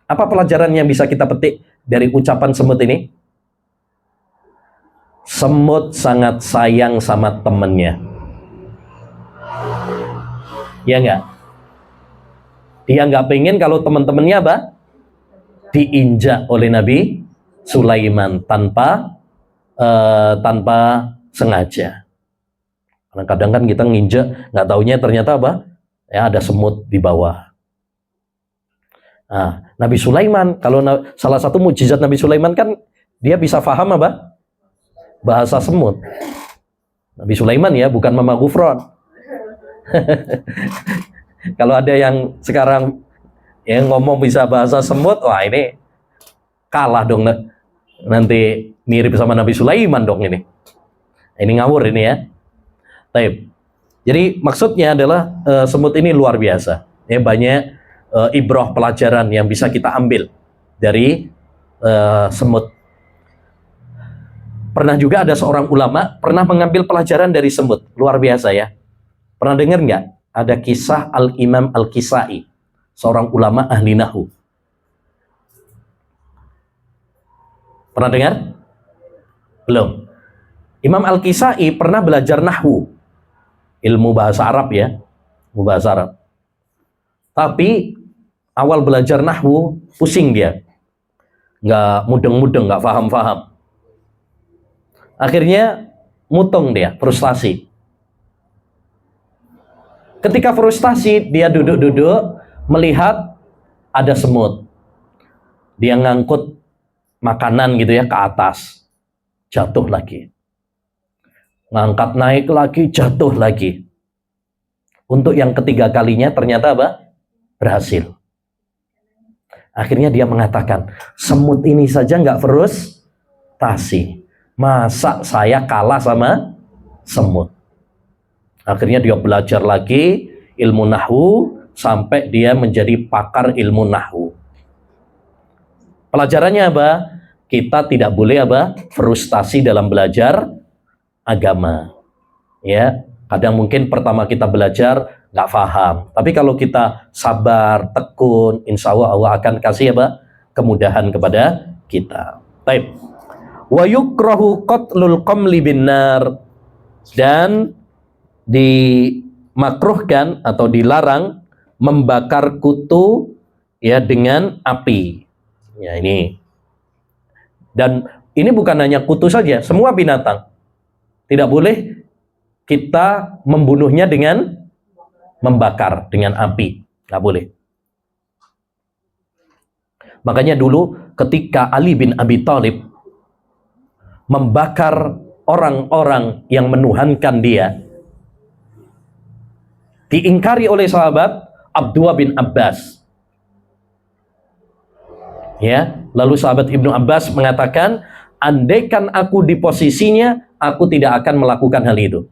Apa pelajaran yang bisa kita petik dari ucapan semut ini? Semut sangat sayang sama temannya. Ya enggak? Dia nggak pengen kalau teman-temannya apa? Diinjak oleh Nabi Sulaiman tanpa sengaja. Kadang-kadang kan kita nginjek, nggak taunya ternyata apa? Ya ada semut di bawah. Nah, Nabi Sulaiman, kalau salah satu mukjizat Nabi Sulaiman kan dia bisa paham apa? Bahasa semut. Nabi Sulaiman ya, bukan Mama Gufron. Kalau ada yang sekarang yang ngomong bisa bahasa semut, wah ini kalah dong, nanti mirip sama Nabi Sulaiman dong ini. Ini ngawur ini ya. Taib. Jadi maksudnya adalah semut ini luar biasa. Ya, banyak ibrah pelajaran yang bisa kita ambil dari semut. Pernah juga ada seorang ulama pernah mengambil pelajaran dari semut. Luar biasa ya. Pernah dengar nggak? Ada kisah Al-Imam Al-Kisai, seorang ulama ahli nahwu. Pernah dengar? Belum. Imam Al-Kisai pernah belajar nahwu, ilmu bahasa Arab ya, ilmu bahasa Arab. Tapi awal belajar nahwu pusing dia, nggak mudeng-mudeng, nggak paham-paham. Akhirnya mutong dia, frustasi. Ketika frustasi, dia duduk-duduk melihat ada semut. Dia ngangkut makanan gitu ya ke atas, jatuh lagi. Ngangkat naik lagi, jatuh lagi. Untuk yang ketiga kalinya ternyata apa? Berhasil. Akhirnya dia mengatakan, semut ini saja nggak frustasi. Masa saya kalah sama semut? Akhirnya dia belajar lagi ilmu nahwu sampai dia menjadi pakar ilmu nahwu. Pelajarannya apa? Kita tidak boleh apa? Frustasi dalam belajar agama. Ya, kadang mungkin pertama kita belajar nggak paham, tapi kalau kita sabar, tekun, insya Allah akan kasih apa? Kemudahan kepada kita. Baik. Wa yukrahu qatlul qamli binnar, dan dimakruhkan atau dilarang membakar kutu ya dengan api. Ya ini. Dan ini bukan hanya kutu saja, semua binatang. Tidak boleh kita membunuhnya dengan membakar dengan api, nggak boleh. Makanya dulu ketika Ali bin Abi Thalib membakar orang-orang yang menuhankan dia, diingkari oleh sahabat Abdullah bin Abbas. Ya, lalu sahabat Ibnu Abbas mengatakan, andaikan aku di posisinya, aku tidak akan melakukan hal itu,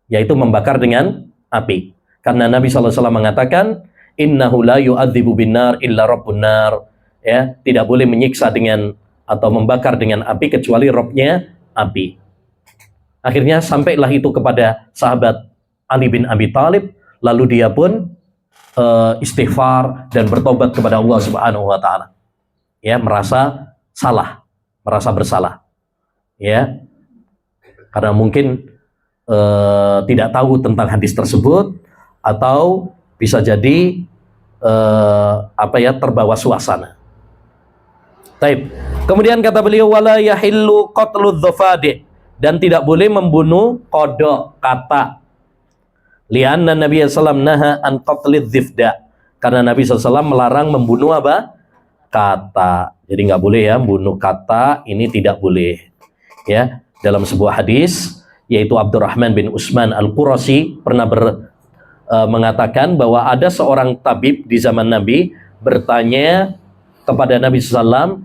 yaitu membakar dengan api. Karena Nabi SAW mengatakan, innahu la yu'adzibu binnar illa rabbun nar. Ya, tidak boleh menyiksa dengan atau membakar dengan api kecuali Robnya api. Akhirnya sampailah itu kepada sahabat Ali bin Abi Thalib, lalu dia pun istighfar dan bertobat kepada Allah Subhanahu wa taala. Ya, merasa salah, merasa bersalah. Ya. Karena mungkin tidak tahu tentang hadis tersebut, atau bisa jadi terbawa suasana. Taib. Kemudian kata beliau, wala yahillu qatludz dzafadi, dan tidak boleh membunuh kodok, kata. Lianna Nabi sallallahu naha an qatlidz dzifda, karena Nabi SAW melarang membunuh apa? Kata. Jadi nggak boleh ya membunuh kata, ini tidak boleh. Ya, dalam sebuah hadis, yaitu Abdurrahman bin Utsman Al-Qurasi pernah mengatakan bahwa ada seorang tabib di zaman Nabi bertanya kepada Nabi SAW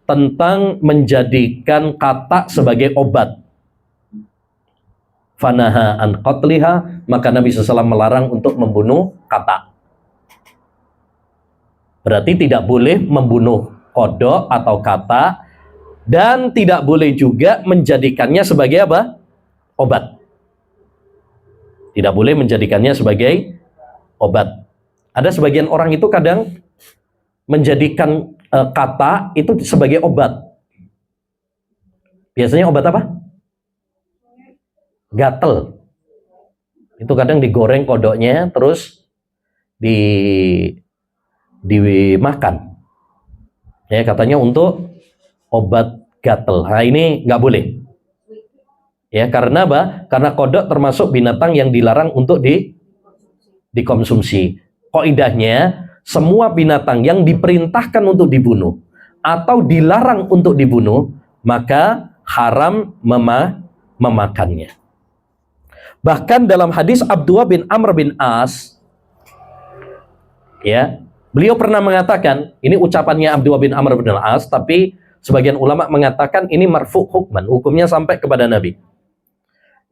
tentang menjadikan kata sebagai obat. Fanaha an qatliha, maka Nabi SAW melarang untuk membunuh kata. Berarti tidak boleh membunuh kodok atau kata, dan tidak boleh juga menjadikannya sebagai apa? Obat. Tidak boleh menjadikannya sebagai obat. Ada sebagian orang itu kadang menjadikan kata itu sebagai obat. Biasanya obat apa? Gatel. Itu kadang digoreng kodoknya terus dimakan. Ya, katanya untuk obat gatel. Nah, ini nggak boleh. Ya, karena apa? Karena kodok termasuk binatang yang dilarang untuk dikonsumsi. Kaidahnya, semua binatang yang diperintahkan untuk dibunuh atau dilarang untuk dibunuh, maka haram memakannya. Bahkan dalam hadis Abdullah bin Amr bin As, ya, beliau pernah mengatakan, ini ucapannya Abdullah bin Amr bin As, tapi sebagian ulama mengatakan ini marfu hukman, hukumnya sampai kepada Nabi.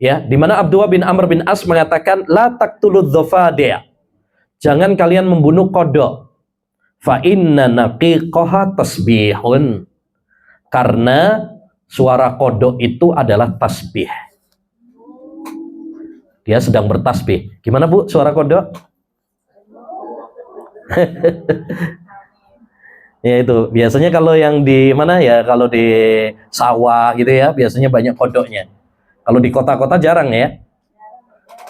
Ya, di mana Abdullah bin Amr bin As mengatakan la taqtuludz dhafadi'. Jangan kalian membunuh kodok. Fa inna naqiqaha tasbihun. Karena suara kodok itu adalah tasbih. Dia sedang bertasbih. Gimana Bu suara kodok? Ya itu, biasanya kalau yang di mana ya, kalau di sawah gitu ya, biasanya banyak kodoknya. Kalau di kota-kota jarang ya.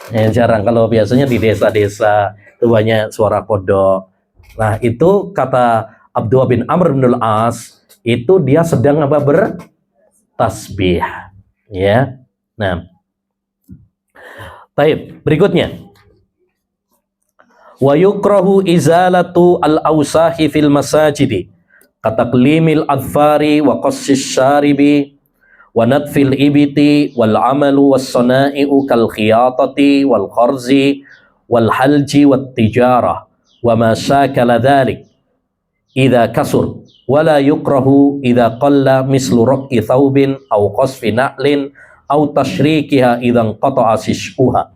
Ya, jarang. Kalau biasanya di desa-desa itu banyak suara kodok. Nah, itu kata Abdullah bin Amr bin As, itu dia sedang apa? Bertasbih. Ya. Nah. Baik, berikutnya. Wa yukrahu izalatu al-awsahi fil masajidi. Kataqlimil adfari wa qassis syaribi. Wa nadfil ibiti wal amalu was sana'i'u kal khiyatati wal kharzi wal halji wat tijarah wa ma syakala dhalik idza kasur wala yukrahu idza qalla mislu raq'i thawbin aw qasfi na'lin aw tashrikiha idza qata'a sishuha.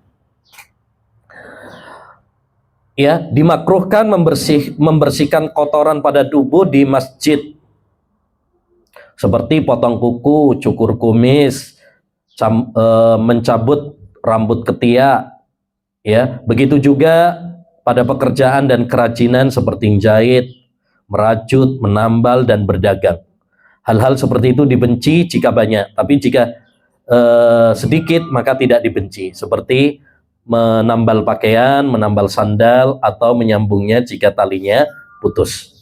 Ya, dimakruhkan membersihkan kotoran pada tubuh di masjid, seperti potong kuku, cukur kumis, mencabut rambut ketiak, ya. Begitu juga pada pekerjaan dan kerajinan seperti menjahit, merajut, menambal dan berdagang. Hal-hal seperti itu dibenci jika banyak, tapi jika sedikit maka tidak dibenci, seperti menambal pakaian, menambal sandal, atau menyambungnya jika talinya putus.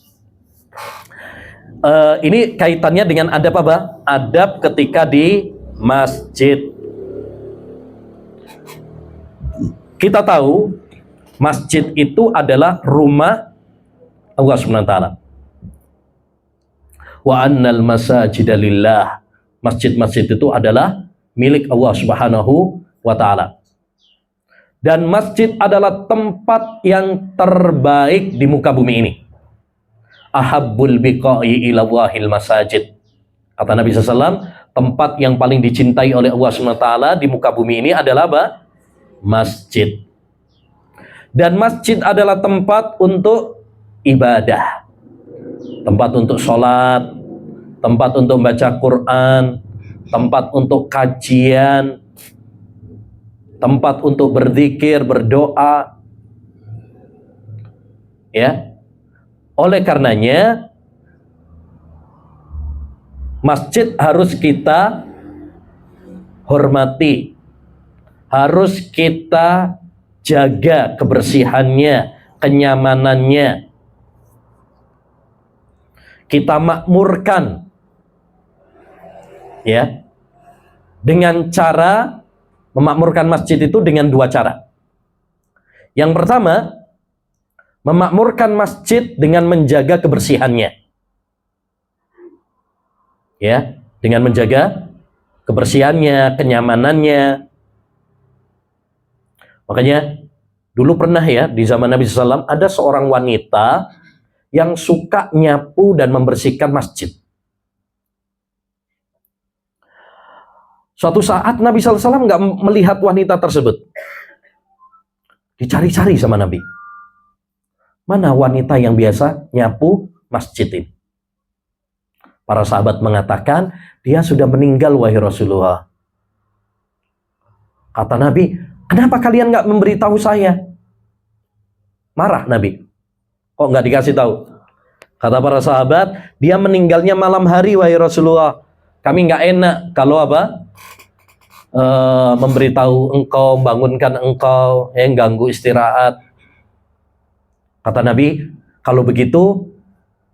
Ini kaitannya dengan adab apa? Adab ketika di masjid. Kita tahu masjid itu adalah rumah Allah SWT. Wa annal masajida lillah. Masjid-masjid itu adalah milik Allah Subhanahu wa Ta'ala. Dan masjid adalah tempat yang terbaik di muka bumi ini. Ahabbul biqa'i ila wahil masajid. Kata Nabi SAW, tempat yang paling dicintai oleh Allah SWT di muka bumi ini adalah apa? Masjid. Dan masjid adalah tempat untuk ibadah, tempat untuk sholat, tempat untuk baca Quran, tempat untuk kajian, tempat untuk berzikir, berdoa. Ya. Oleh karenanya masjid harus kita hormati, harus kita jaga kebersihannya, kenyamanannya. Kita makmurkan, ya, dengan cara memakmurkan masjid itu dengan dua cara. Yang pertama, memakmurkan masjid dengan menjaga kebersihannya, ya, dengan menjaga kebersihannya, kenyamanannya. Makanya dulu pernah ya di zaman Nabi SAW ada seorang wanita yang suka nyapu dan membersihkan masjid. Suatu saat Nabi SAW nggak melihat wanita tersebut. Dicari-cari sama Nabi. Mana wanita yang biasa nyapu masjid ini? Para sahabat mengatakan, dia sudah meninggal wahai Rasulullah. Kata Nabi, kenapa kalian nggak memberitahu saya? Marah Nabi. Kok nggak dikasih tahu? Kata para sahabat, dia meninggalnya malam hari wahai Rasulullah. Kami nggak enak kalau apa? Memberitahu engkau, bangunkan engkau, ganggu istirahat. Kata Nabi, kalau begitu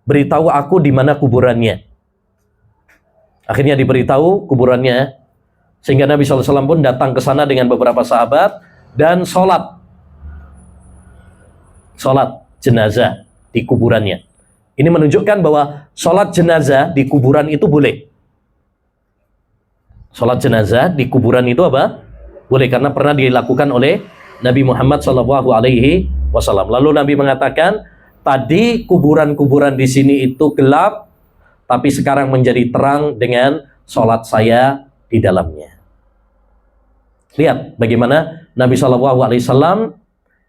beritahu aku di mana kuburannya. Akhirnya diberitahu kuburannya Sehingga Nabi SAW pun datang ke sana dengan beberapa sahabat dan sholat jenazah di kuburannya. Ini menunjukkan bahwa sholat jenazah di kuburan itu boleh. Sholat jenazah di kuburan itu apa? Boleh, karena pernah dilakukan oleh Nabi Muhammad SAW. Lalu Nabi mengatakan, tadi kuburan-kuburan di sini itu gelap, tapi sekarang menjadi terang dengan sholat saya di dalamnya. Lihat bagaimana Nabi SAW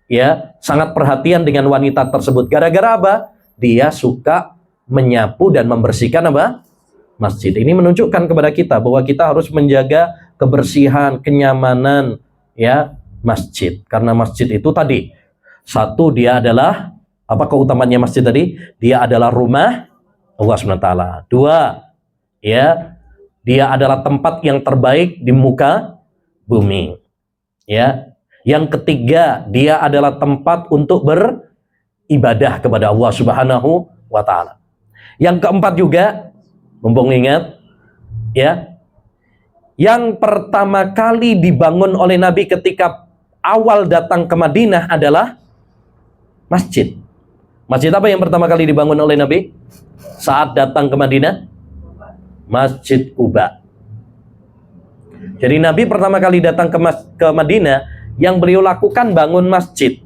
ya sangat perhatian dengan wanita tersebut. Gara-gara apa? Dia suka menyapu dan membersihkan apa? Masjid. Ini menunjukkan kepada kita bahwa kita harus menjaga kebersihan, kenyamanan ya masjid. Karena masjid itu tadi, satu, dia adalah, apa keutamaannya masjid tadi? Dia adalah rumah Allah SWT. Dua, ya, dia adalah tempat yang terbaik di muka bumi. Ya. Yang ketiga, dia adalah tempat untuk beribadah kepada Allah Subhanahu wa taala. Yang keempat juga, mumpung ingat, ya, yang pertama kali dibangun oleh Nabi ketika awal datang ke Madinah adalah masjid. Masjid apa yang pertama kali dibangun oleh Nabi saat datang ke Madinah? Masjid Quba. Jadi Nabi pertama kali datang ke Madinah, yang beliau lakukan bangun masjid.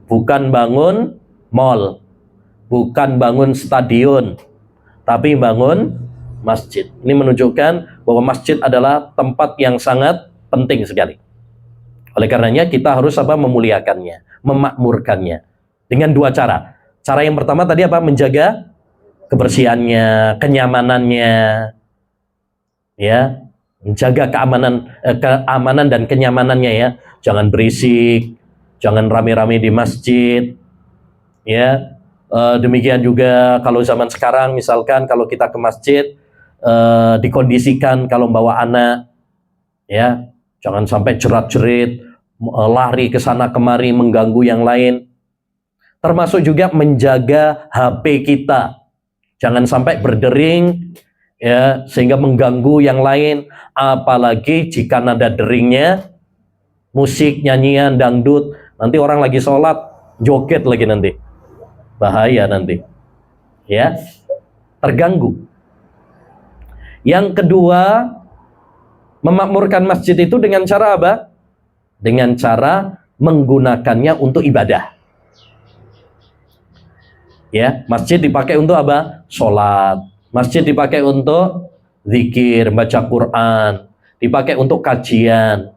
Bukan bangun mall, bukan bangun stadion, tapi bangun masjid. Ini menunjukkan bahwa masjid adalah tempat yang sangat penting sekali. Oleh karenanya kita harus memuliakannya, memakmurkannya dengan dua cara. Cara yang pertama tadi apa? Menjaga kebersihannya, kenyamanannya, ya, menjaga keamanan dan kenyamanannya ya. Jangan berisik, jangan rame-rame di masjid, ya. Demikian juga kalau zaman sekarang, misalkan kalau kita ke masjid, dikondisikan kalau bawa anak, ya, jangan sampai jerat-jerit, lari ke sana kemari mengganggu yang lain. Termasuk juga menjaga HP kita, jangan sampai berdering, ya, sehingga mengganggu yang lain. Apalagi jika nada deringnya musik, nyanyian, dangdut, nanti orang lagi sholat joget lagi nanti. Bahaya nanti, ya, terganggu. Yang kedua, memakmurkan masjid itu dengan cara apa? Dengan cara menggunakannya untuk ibadah. Ya, masjid dipakai untuk apa? Sholat. Masjid dipakai untuk zikir, baca Quran, dipakai untuk kajian.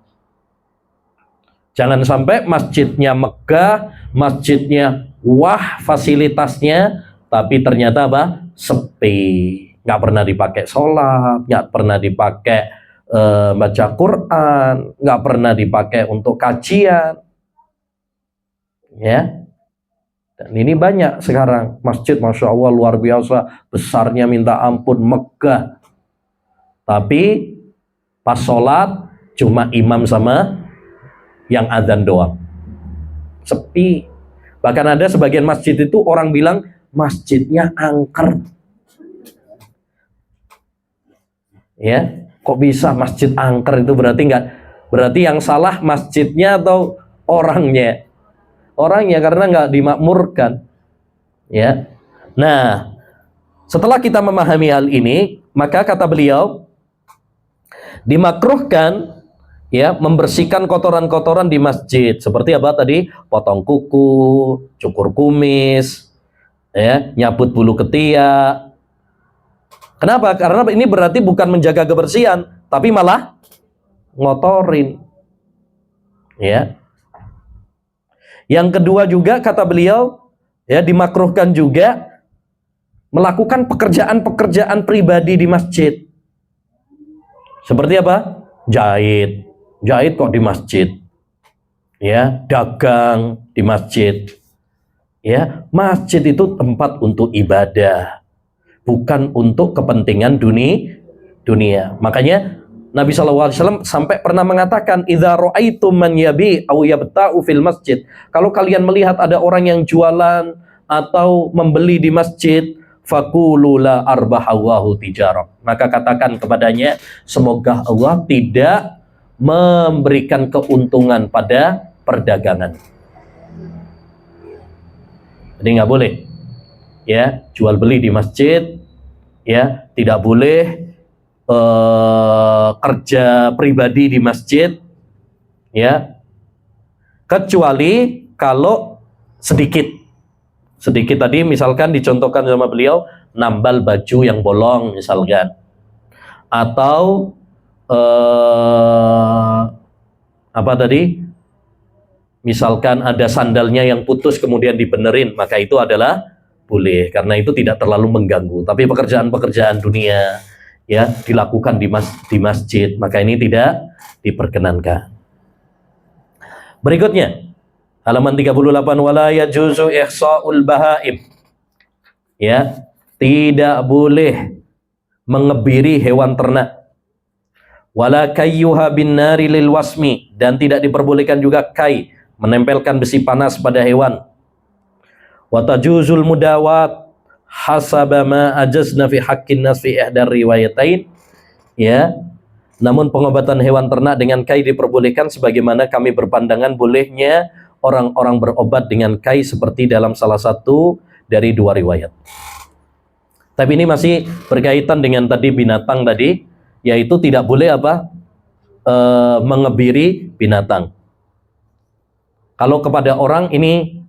Jangan sampai masjidnya megah, masjidnya wah fasilitasnya, tapi ternyata apa? Sepi. Nggak pernah dipakai sholat, nggak pernah dipakai baca Quran, nggak pernah dipakai untuk kajian. Ya. Dan ini banyak sekarang masjid, Masya Allah, luar biasa, besarnya minta ampun, megah. Tapi pas sholat cuma imam sama yang adzan doang. Sepi. Bahkan ada sebagian masjid itu orang bilang masjidnya angker. Ya, kok bisa masjid angker? Itu berarti yang salah masjidnya atau orangnya? Orangnya, karena nggak dimakmurkan. Ya. Nah, setelah kita memahami hal ini, maka kata beliau, dimakruhkan ya membersihkan kotoran-kotoran di masjid. Seperti apa tadi? Potong kuku, cukur kumis, ya, nyabut bulu ketiak. Kenapa? Karena ini berarti bukan menjaga kebersihan, tapi malah ngotorin. Ya. Yang kedua juga kata beliau, ya, dimakruhkan juga melakukan pekerjaan-pekerjaan pribadi di masjid. Seperti apa? Jahit. Jahit kok di masjid. Ya, dagang di masjid. Ya, masjid itu tempat untuk ibadah, bukan untuk kepentingan dunia. Makanya Nabi SAW sampai pernah mengatakan, idza ra'aitum man yabi aw yabta'u fil masjid. Kalau kalian melihat ada orang yang jualan atau membeli di masjid, faqulu la arbahallahu tijarah. Maka katakan kepadanya, semoga Allah tidak memberikan keuntungan pada perdagangan. Jadi nggak boleh ya jual beli di masjid, ya tidak boleh kerja pribadi di masjid, ya kecuali kalau sedikit tadi misalkan dicontohkan sama beliau nambal baju yang bolong misalkan, atau apa tadi, misalkan ada sandalnya yang putus kemudian dibenerin, maka itu adalah boleh karena itu tidak terlalu mengganggu. Tapi pekerjaan-pekerjaan dunia ya dilakukan di masjid, maka ini tidak diperkenankan. Berikutnya halaman 38, wala yajuzu ihsa'ul bahaim. Ya, tidak boleh mengebiri hewan ternak. Wala kayyuha bin nari lil wasmi, dan tidak diperbolehkan juga kai, menempelkan besi panas pada hewan. Wa tajuzul mudawat hasaba ma ajazna fi haqqin nas fi ihdar riwayatain. Ya, namun pengobatan hewan ternak dengan kai diperbolehkan sebagaimana kami berpandangan bolehnya orang-orang berobat dengan kai seperti dalam salah satu dari dua riwayat. Tapi ini masih berkaitan dengan tadi binatang tadi, yaitu tidak boleh mengebiri binatang. Kalau kepada orang ini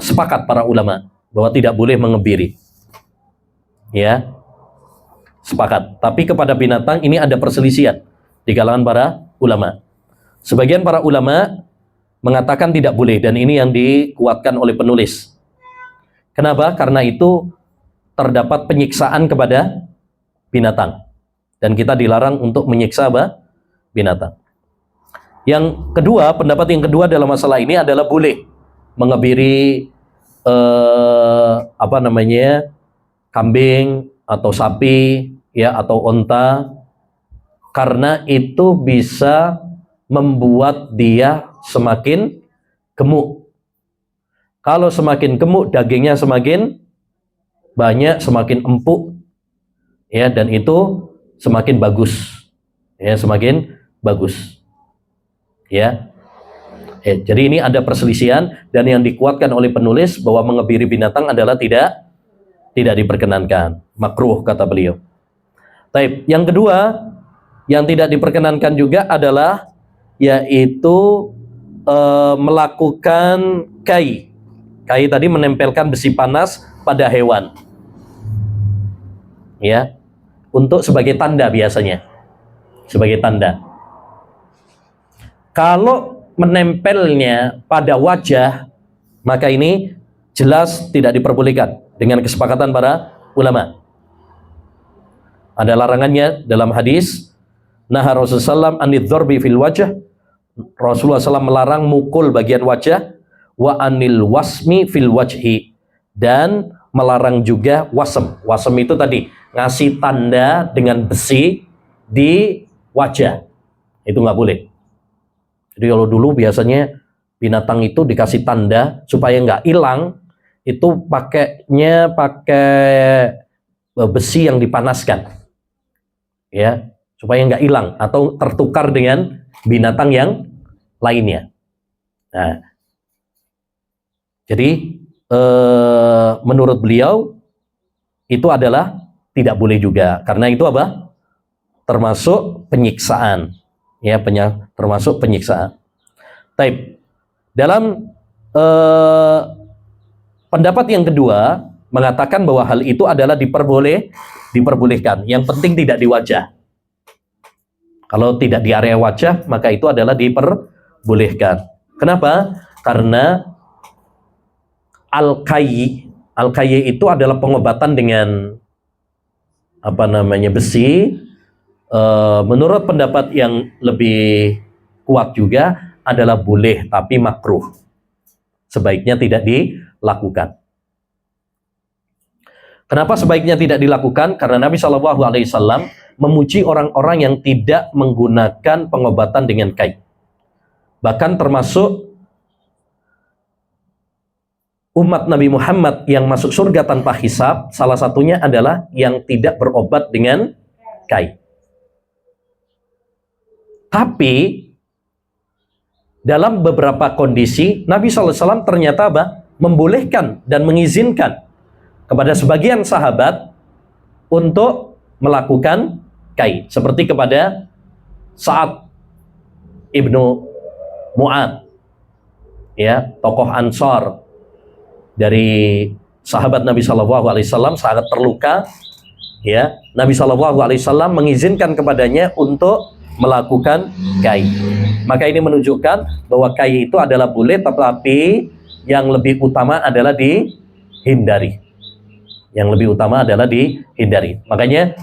sepakat para ulama bahwa tidak boleh mengebiri, ya sepakat. Tapi kepada binatang ini ada perselisihan di kalangan para ulama. Sebagian para ulama mengatakan tidak boleh, dan ini yang dikuatkan oleh penulis. Kenapa? Karena itu terdapat penyiksaan kepada binatang, dan kita dilarang untuk menyiksa binatang. Yang kedua, pendapat yang kedua dalam masalah ini adalah boleh mengebiri kambing atau sapi ya atau onta, karena itu bisa membuat dia semakin gemuk. Kalau semakin gemuk, dagingnya semakin banyak, semakin empuk, ya, dan itu semakin bagus, ya, semakin bagus, ya. Jadi ini ada perselisihan, dan yang dikuatkan oleh penulis bahwa mengebiri binatang adalah tidak diperkenankan, makruh kata beliau. Taib. Yang kedua, yang tidak diperkenankan juga adalah yaitu melakukan kai tadi, menempelkan besi panas pada hewan, ya, untuk sebagai tanda, biasanya sebagai tanda. Kalau menempelnya pada wajah, maka ini jelas tidak diperbolehkan dengan kesepakatan para ulama. Ada larangannya dalam hadis, naha Rasulullah SAW anid dzarbi fil wajah. Rasulullah SAW melarang mukul bagian wajah, wa anil wasmi fil wajhi, dan melarang juga wasem. Wasem itu tadi ngasih tanda dengan besi di wajah, itu nggak boleh. Jadi kalau dulu biasanya binatang itu dikasih tanda supaya nggak hilang, itu pakai besi yang dipanaskan, ya, supaya nggak hilang atau tertukar dengan binatang yang lainnya. Nah, jadi menurut beliau itu adalah tidak boleh juga, karena itu termasuk penyiksaan, ya, termasuk penyiksaan. Taib. Dalam pendapat yang kedua mengatakan bahwa hal itu adalah diperbolehkan. Yang penting tidak di wajah. Kalau tidak di area wajah, maka itu adalah diperbolehkan. Kenapa? Karena al-kayy itu adalah pengobatan dengan besi. Menurut pendapat yang lebih kuat juga adalah boleh, tapi makruh. Sebaiknya tidak dilakukan. Kenapa sebaiknya tidak dilakukan? Karena Nabi SAW memuji orang-orang yang tidak menggunakan pengobatan dengan kai. Bahkan termasuk umat Nabi Muhammad yang masuk surga tanpa hisab, salah satunya adalah yang tidak berobat dengan kai. Tapi dalam beberapa kondisi Nabi SAW ternyata membolehkan dan mengizinkan kepada sebagian sahabat untuk melakukan kai, seperti kepada Sa'ad ibnu Mu'ad, ya, tokoh Ansor dari sahabat Nabi SAW, sangat terluka, ya. Nabi SAW mengizinkan kepadanya untuk melakukan kai. Maka ini menunjukkan bahwa kai itu adalah boleh, tetapi yang lebih utama adalah dihindari. Yang lebih utama adalah dihindari. Makanya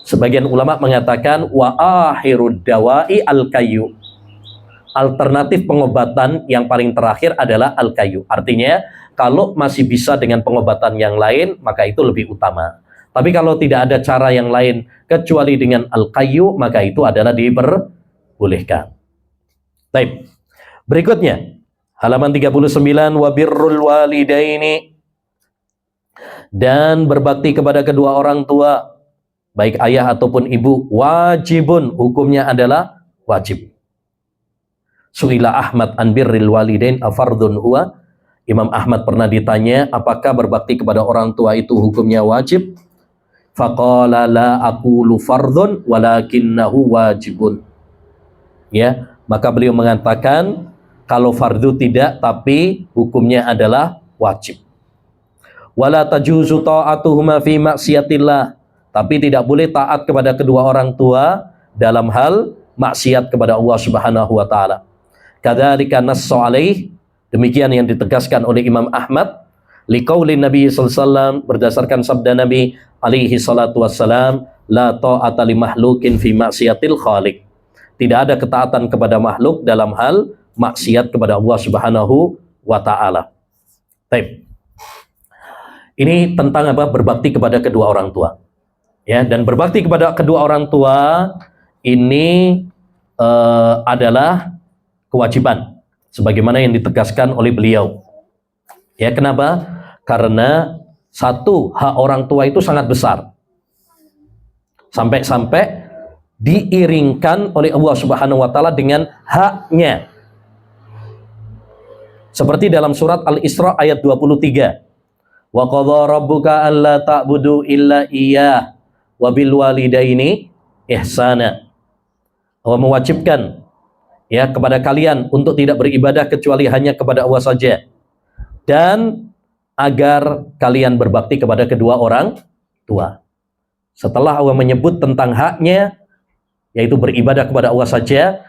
sebagian ulama mengatakan wa akhirud dawai al-kayu. Alternatif pengobatan yang paling terakhir adalah al-kayu. Artinya kalau masih bisa dengan pengobatan yang lain, maka itu lebih utama. Tapi kalau tidak ada cara yang lain kecuali dengan al-kayu, maka itu adalah diperbolehkan. Baik. Berikutnya, halaman 39, wa birrul walidaini, dan berbakti kepada kedua orang tua, baik ayah ataupun ibu, wajibun, hukumnya adalah wajib. Su'ila Ahmad an birril walidain afardun huwa. Imam Ahmad pernah ditanya, apakah berbakti kepada orang tua itu hukumnya wajib? Faqala la aqulu fardun walakinnahu wajibun. Ya, maka beliau mengatakan kalau fardu tidak, tapi hukumnya adalah wajib. Wala tajuzu ta'atuhuma fi maksiatillah, tapi tidak boleh taat kepada kedua orang tua dalam hal maksiat kepada Allah Subhanahu wa taala. Kadzalika nassa alaih, demikian yang ditegaskan oleh Imam Ahmad, liqaulin Nabi sallallahu alaihi wasallam, berdasarkan sabda Nabi alaihi salatu wassalam, la ta'ata li makhluqin fi maksiatil khaliq. Tidak ada ketaatan kepada makhluk dalam hal maksiat kepada Allah Subhanahu wa taala. Baik. Ini tentang apa? Berbakti kepada kedua orang tua. Ya, dan berbakti kepada kedua orang tua ini adalah kewajiban sebagaimana yang ditegaskan oleh beliau. Ya, kenapa? Karena satu, hak orang tua itu sangat besar. Sampai-sampai diiringkan oleh Allah Subhanahu wa taala dengan haknya. Seperti dalam surat Al-Isra ayat 23. Wa qadha rabbuka alla ta'budu illa iyyah wa bil walidaini ihsana. Allah mewajibkan ya kepada kalian untuk tidak beribadah kecuali hanya kepada Allah saja, dan agar kalian berbakti kepada kedua orang tua. Setelah Allah menyebut tentang haknya, yaitu beribadah kepada Allah saja,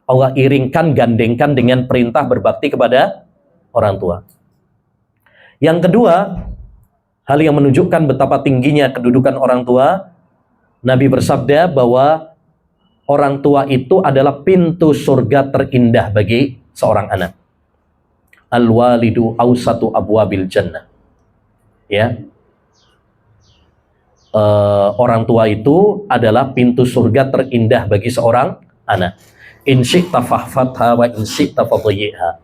Allah iringkan, gandengkan dengan perintah berbakti kepada orang tua. Yang kedua, hal yang menunjukkan betapa tingginya kedudukan orang tua, Nabi bersabda bahwa orang tua itu adalah pintu surga terindah bagi seorang anak. Al-walidu awsatu abwabil jannah. Ya. Orang tua itu adalah pintu surga terindah bagi seorang anak. In syi'ta fahfatha wa in syi'ta fadhiha.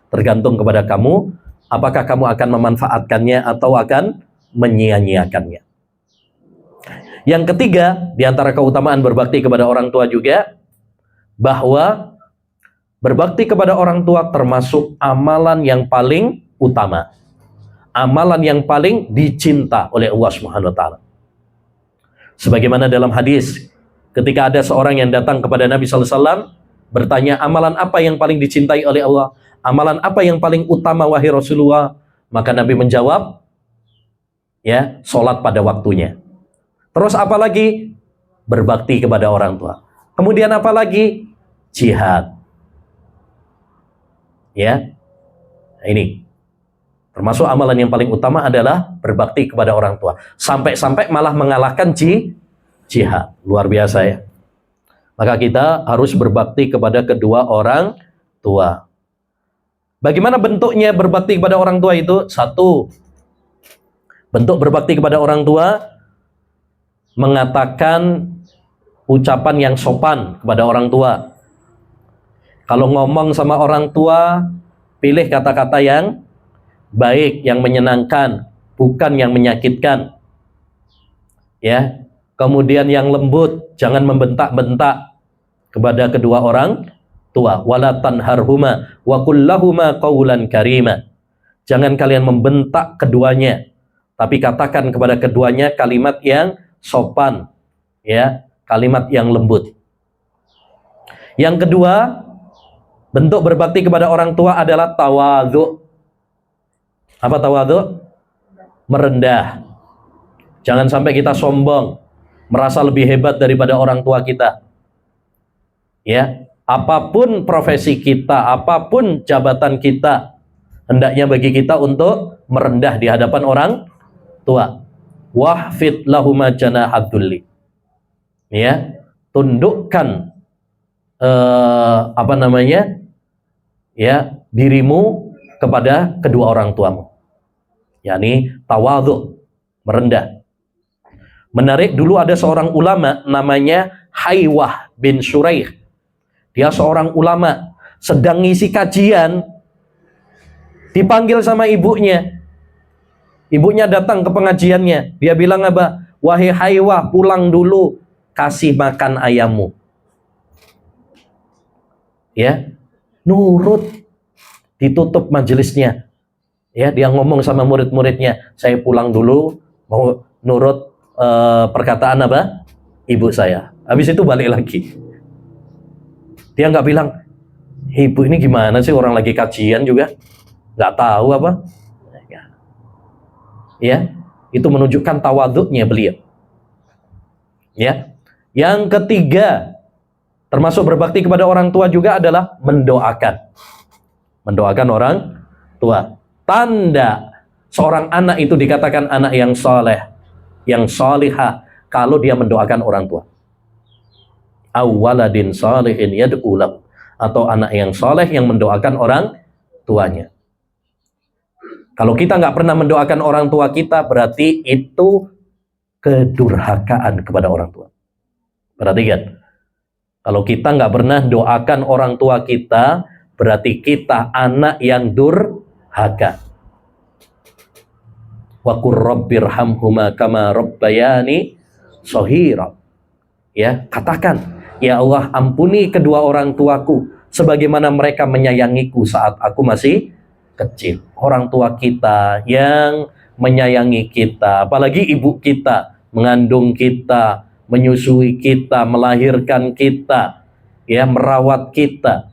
Tergantung kepada kamu, apakah kamu akan memanfaatkannya atau akan menyia-nyiakannya. Yang ketiga, di antara keutamaan berbakti kepada orang tua juga, bahwa berbakti kepada orang tua termasuk amalan yang paling utama. Amalan yang paling dicinta oleh Allah Subhanahu wa taala. Sebagaimana dalam hadis, ketika ada seorang yang datang kepada Nabi sallallahu alaihi wasallam bertanya, amalan apa yang paling dicintai oleh Allah? Amalan apa yang paling utama wahai Rasulullah? Maka Nabi menjawab, ya, sholat pada waktunya. Terus apa lagi? Berbakti kepada orang tua. Kemudian apa lagi? Jihad. Ya, ini termasuk amalan yang paling utama adalah berbakti kepada orang tua. Sampai-sampai malah mengalahkan jihad. Luar biasa ya. Maka kita harus berbakti kepada kedua orang tua. Bagaimana bentuknya berbakti kepada orang tua itu? Satu, bentuk berbakti kepada orang tua mengatakan ucapan yang sopan kepada orang tua. Kalau ngomong sama orang tua, pilih kata-kata yang baik, yang menyenangkan, bukan yang menyakitkan. Ya. Kemudian yang lembut, jangan membentak-bentak kepada kedua orang tua. Wala tanharhuma wa qul lahuma qawlan karima. Jangan kalian membentak keduanya, tapi katakan kepada keduanya kalimat yang sopan, ya, kalimat yang lembut. Yang kedua, bentuk berbakti kepada orang tua adalah tawadhu. Apa tawadhu? Merendah. Jangan sampai kita sombong, merasa lebih hebat daripada orang tua kita. Ya, apapun profesi kita, apapun jabatan kita, hendaknya bagi kita untuk merendah di hadapan orang tua. Wahfid lahuma janahad dzulli. Ya, tundukkan ya, dirimu kepada kedua orang tuamu. yakni tawadhu, merendah. Menarik, dulu ada seorang ulama namanya Haywah bin Shuraih. Dia seorang ulama, sedang ngisi kajian, dipanggil sama ibunya. Ibunya datang ke pengajiannya. Dia bilang apa? Wahai Haywah, pulang dulu, kasih makan ayammu. Ya, nurut, ditutup majelisnya. Ya, dia ngomong sama murid-muridnya, saya pulang dulu, mau nurut perkataan apa? Ibu saya. Habis itu balik lagi. Dia nggak bilang, ibu ini gimana sih, orang lagi kajian juga nggak tahu apa? Ya, itu menunjukkan tawadhu'nya beliau. Ya, yang ketiga, termasuk berbakti kepada orang tua juga adalah mendoakan orang tua. Tanda seorang anak itu dikatakan anak yang soleh, yang solihah, kalau dia mendoakan orang tua. Awaladin salihin yad'ulahu, atau anak yang soleh yang mendoakan orang tuanya. Kalau kita nggak pernah mendoakan orang tua kita, berarti itu kedurhakaan kepada orang tua. Perhatikan, kalau kita nggak pernah doakan orang tua kita, berarti kita anak yang durhaka. Wa qur rabbirhamhuma kama rabbayani shaghira. Ya, katakan, ya Allah, ampuni kedua orang tuaku sebagaimana mereka menyayangiku saat aku masih kecil. Orang tua kita yang menyayangi kita, apalagi ibu kita, mengandung kita, menyusui kita, melahirkan kita, ya, merawat kita,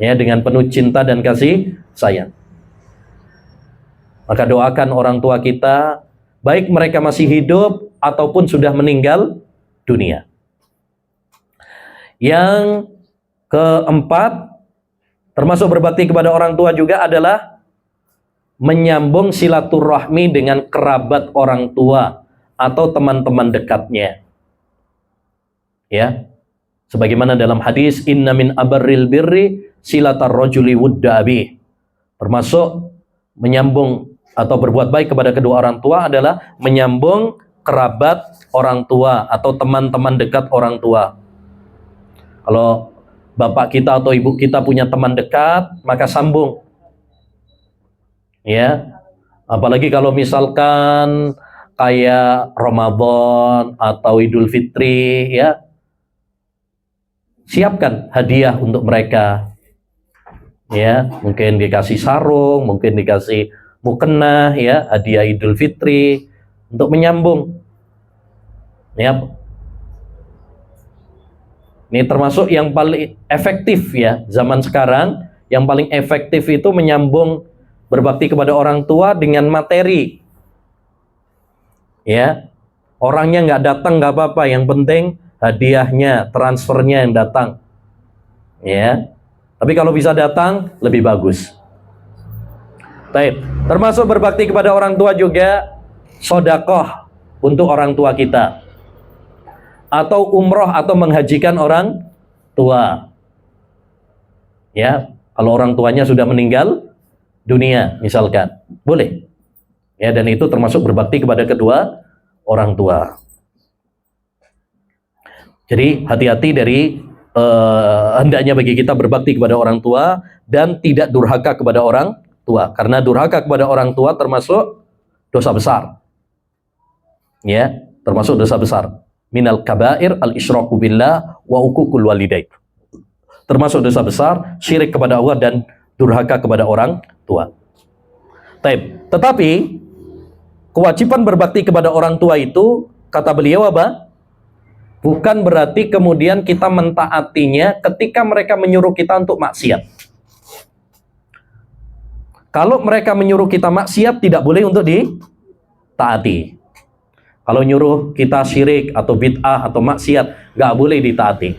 ya, dengan penuh cinta dan kasih sayang. Maka doakan orang tua kita, baik mereka masih hidup ataupun sudah meninggal dunia. Yang keempat, termasuk berbakti kepada orang tua juga adalah menyambung silaturahmi dengan kerabat orang tua atau teman-teman dekatnya. Ya, sebagaimana dalam hadis, inna min abarril birri silatar rajuli wudda abi. Termasuk menyambung atau berbuat baik kepada kedua orang tua adalah menyambung kerabat orang tua atau teman-teman dekat orang tua. Kalau bapak kita atau ibu kita punya teman dekat, maka sambung. Ya, apalagi kalau misalkan kayak Ramadan atau Idul Fitri, ya, siapkan hadiah untuk mereka. Ya, mungkin dikasih sarung, mungkin dikasih mukena, ya, hadiah Idul Fitri untuk menyambung. Ya, ini termasuk yang paling efektif, ya, zaman sekarang. Yang paling efektif itu menyambung berbakti kepada orang tua dengan materi. Ya, orangnya nggak datang nggak apa-apa, yang penting hadiahnya, transfernya yang datang. Ya, tapi kalau bisa datang lebih bagus. Baik, termasuk berbakti kepada orang tua juga sedekah untuk orang tua kita, atau umroh atau menghajikan orang tua. Ya, kalau orang tuanya sudah meninggal dunia misalkan, boleh. Ya, dan itu termasuk berbakti kepada kedua orang tua. Jadi hati-hati dari hendaknya bagi kita berbakti kepada orang tua dan tidak durhaka kepada orang tua. Karena durhaka kepada orang tua termasuk dosa besar. Ya, termasuk dosa besar. Minal kabair al-isyraku billah wa uququl walidain. Termasuk dosa besar, syirik kepada Allah dan durhaka kepada orang tua. Tetapi kewajiban berbakti kepada orang tua itu, kata beliau apa? Bukan berarti kemudian kita mentaatinya ketika mereka menyuruh kita untuk maksiat. Kalau mereka menyuruh kita maksiat, tidak boleh untuk ditaati. Kalau nyuruh kita syirik atau bid'ah atau maksiat, nggak boleh ditaati.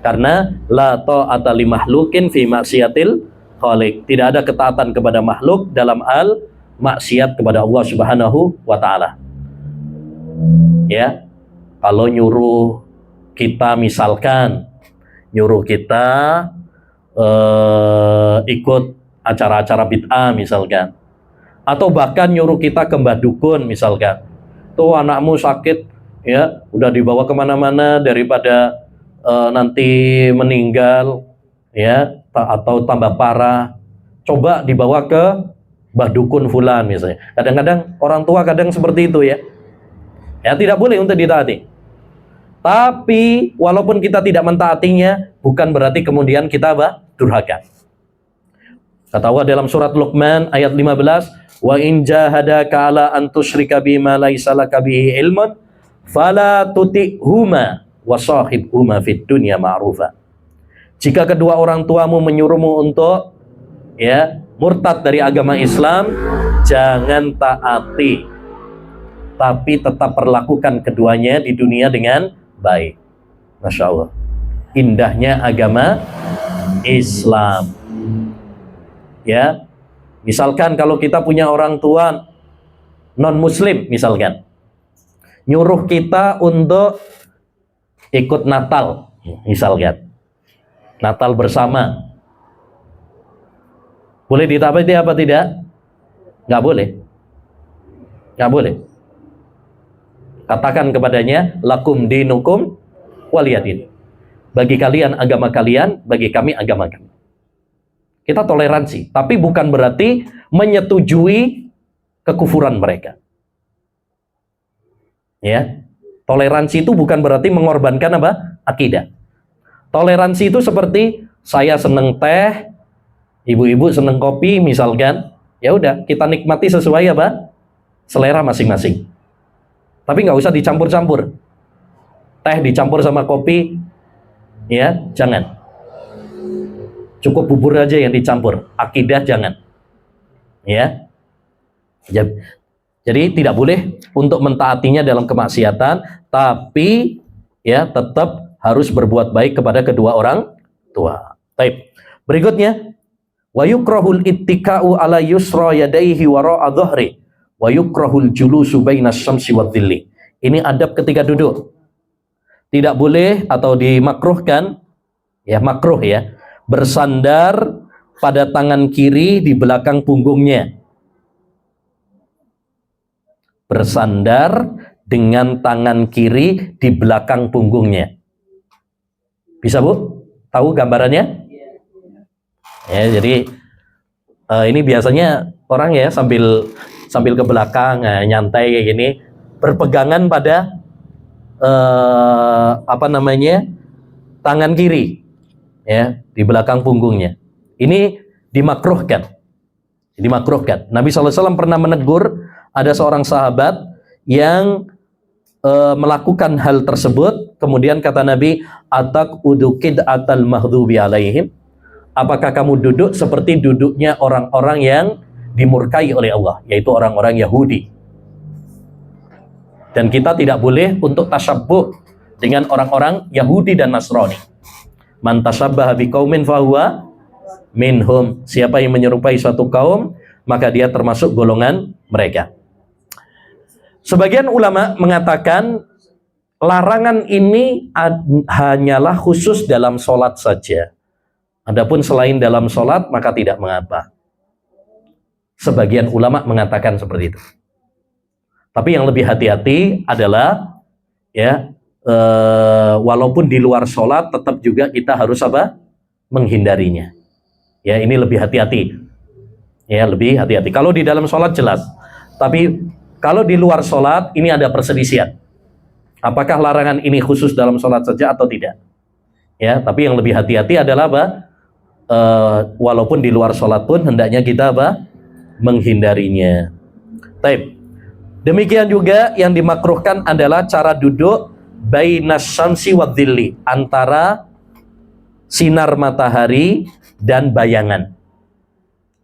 Karena la ta'ata li makhluqin fi maksiatil khaliq. Tidak ada ketaatan kepada makhluk dalam hal maksiat kepada Allah Subhanahu wa taala. Ya. Kalau nyuruh kita misalkan nyuruh kita ikut acara-acara bid'ah misalkan, atau bahkan nyuruh kita ke mbah dukun misalkan, tuh anakmu sakit ya, udah dibawa kemana-mana daripada nanti meninggal ya, atau tambah parah, coba dibawa ke mbah dukun fulan misalnya. Kadang-kadang orang tua kadang seperti itu ya. Ya, tidak boleh untuk ditaati. Tapi walaupun kita tidak mentaatinya, bukan berarti kemudian kita durhaka. Kata Allah dalam surat Luqman ayat 15, wa in jahadaka ala an tusyrika bima laisa laka bihi ilmun fala tuti'huma wa shahibhuma fid dunya ma'rufa. Jika kedua orang tuamu menyuruhmu untuk ya murtad dari agama Islam, jangan taati. Tapi tetap perlakukan keduanya di dunia dengan baik. Masya Allah. Indahnya agama Islam. Ya, misalkan kalau kita punya orang tua non-muslim misalkan, nyuruh kita untuk ikut Natal misalkan, Natal bersama, boleh ditaati apa tidak? Nggak boleh. Nggak boleh. Katakan kepadanya, lakum dinukum waliyadin. Bagi kalian agama kalian, bagi kami agama kami. Kita toleransi, tapi bukan berarti menyetujui kekufuran mereka. Ya, toleransi itu bukan berarti mengorbankan apa? Akidah. Toleransi itu seperti saya seneng teh, ibu-ibu seneng kopi misalkan, ya udah kita nikmati sesuai apa? Selera masing-masing. Tapi nggak usah dicampur-campur. Teh dicampur sama kopi, ya jangan. Cukup bubur aja yang dicampur. Akidah jangan. Ya. Jadi tidak boleh untuk mentaatinya dalam kemaksiatan, tapi ya tetap harus berbuat baik kepada kedua orang tua. Baik. Berikutnya, wa yukrahul ittika'u ala yusra yadayhi wara'a dhahri. Wa yukrahul julusu bainas syamsi wadh-dhilli. Ini adab ketika duduk. Tidak boleh atau dimakruhkan, ya makruh ya, bersandar pada tangan kiri di belakang punggungnya. Bersandar dengan tangan kiri di belakang punggungnya. Bisa Bu? Tahu gambarannya? Ya, jadi ini biasanya orang ya sambil ke belakang nyantai kayak gini, berpegangan pada tangan kiri ya di belakang punggungnya. Ini dimakruhkan. Nabi SAW pernah menegur ada seorang sahabat yang melakukan hal tersebut. Kemudian kata Nabi, atak udukid atal maghdubi alaihim. Apakah kamu duduk seperti duduknya orang-orang yang dimurkai oleh Allah, yaitu orang-orang Yahudi. Dan kita tidak boleh untuk tasyabbuh dengan orang-orang Yahudi dan Nasrani. Man tasyabbaha biqaumin fahuwa minhum. Siapa yang menyerupai suatu kaum, maka dia termasuk golongan mereka. Sebagian ulama mengatakan larangan ini hanyalah khusus dalam sholat saja. Adapun selain dalam sholat maka tidak mengapa. Sebagian ulama mengatakan seperti itu. Tapi yang lebih hati-hati adalah ya walaupun di luar sholat tetap juga kita harus apa? Menghindarinya. Ya, ini lebih hati-hati. Ya, lebih hati-hati. Kalau di dalam sholat jelas, tapi kalau di luar sholat ini ada perselisihan. Apakah larangan ini khusus dalam sholat saja atau tidak? Ya, tapi yang lebih hati-hati adalah apa? Walaupun di luar sholat pun hendaknya kita apa? Menghindarinya. Baik. Demikian juga yang dimakruhkan adalah cara duduk bainas syamsi wadzilli, antara sinar matahari dan bayangan.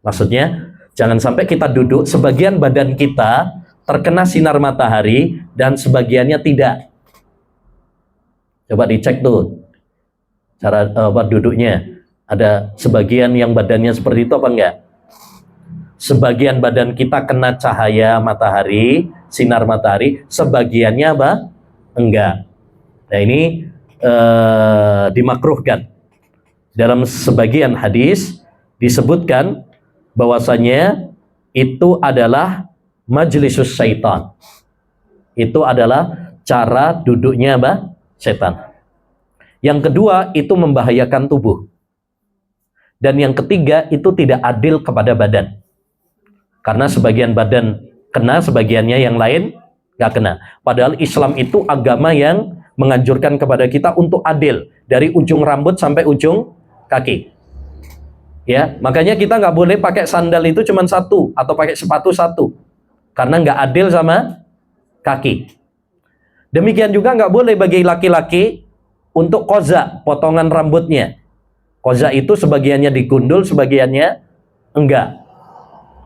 Maksudnya, jangan sampai kita duduk sebagian badan kita terkena sinar matahari dan sebagiannya tidak. Coba dicek tuh cara duduknya. Ada sebagian yang badannya seperti itu apa enggak? Sebagian badan kita kena cahaya matahari, sinar matahari, sebagiannya apa? Enggak. Nah, ini dimakruhkan. Dalam sebagian hadis disebutkan bahwasanya itu adalah majlisus syaitan. Itu adalah cara duduknya apa? Setan. Yang kedua, itu membahayakan tubuh. Dan yang ketiga, itu tidak adil kepada badan. Karena sebagian badan kena, sebagiannya yang lain nggak kena. Padahal Islam itu agama yang menganjurkan kepada kita untuk adil. Dari ujung rambut sampai ujung kaki. Ya, makanya kita nggak boleh pakai sandal itu cuma satu, atau pakai sepatu satu. Karena nggak adil sama kaki. Demikian juga nggak boleh bagi laki-laki untuk koza, potongan rambutnya. Koza itu sebagiannya digundul, sebagiannya enggak.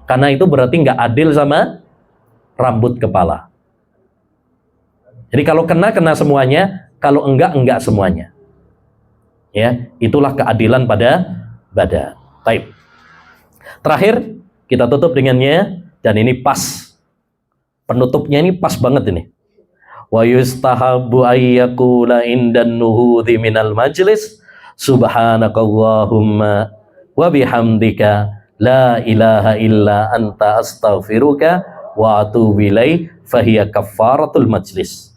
Karena itu berarti enggak adil sama rambut kepala. Jadi kalau kena semuanya, kalau enggak semuanya. Ya, itulah keadilan pada badan. Baik. Terakhir kita tutup dengannya, dan ini pas. Penutupnya ini pas banget ini. Wa yustahabbu ayyakula indan nuhudhi minal majlis subhanakallahumma wa bihamdika la ilaha illa anta astaghfiruka wa atubu ilaik fahiya kaffaratul majlis.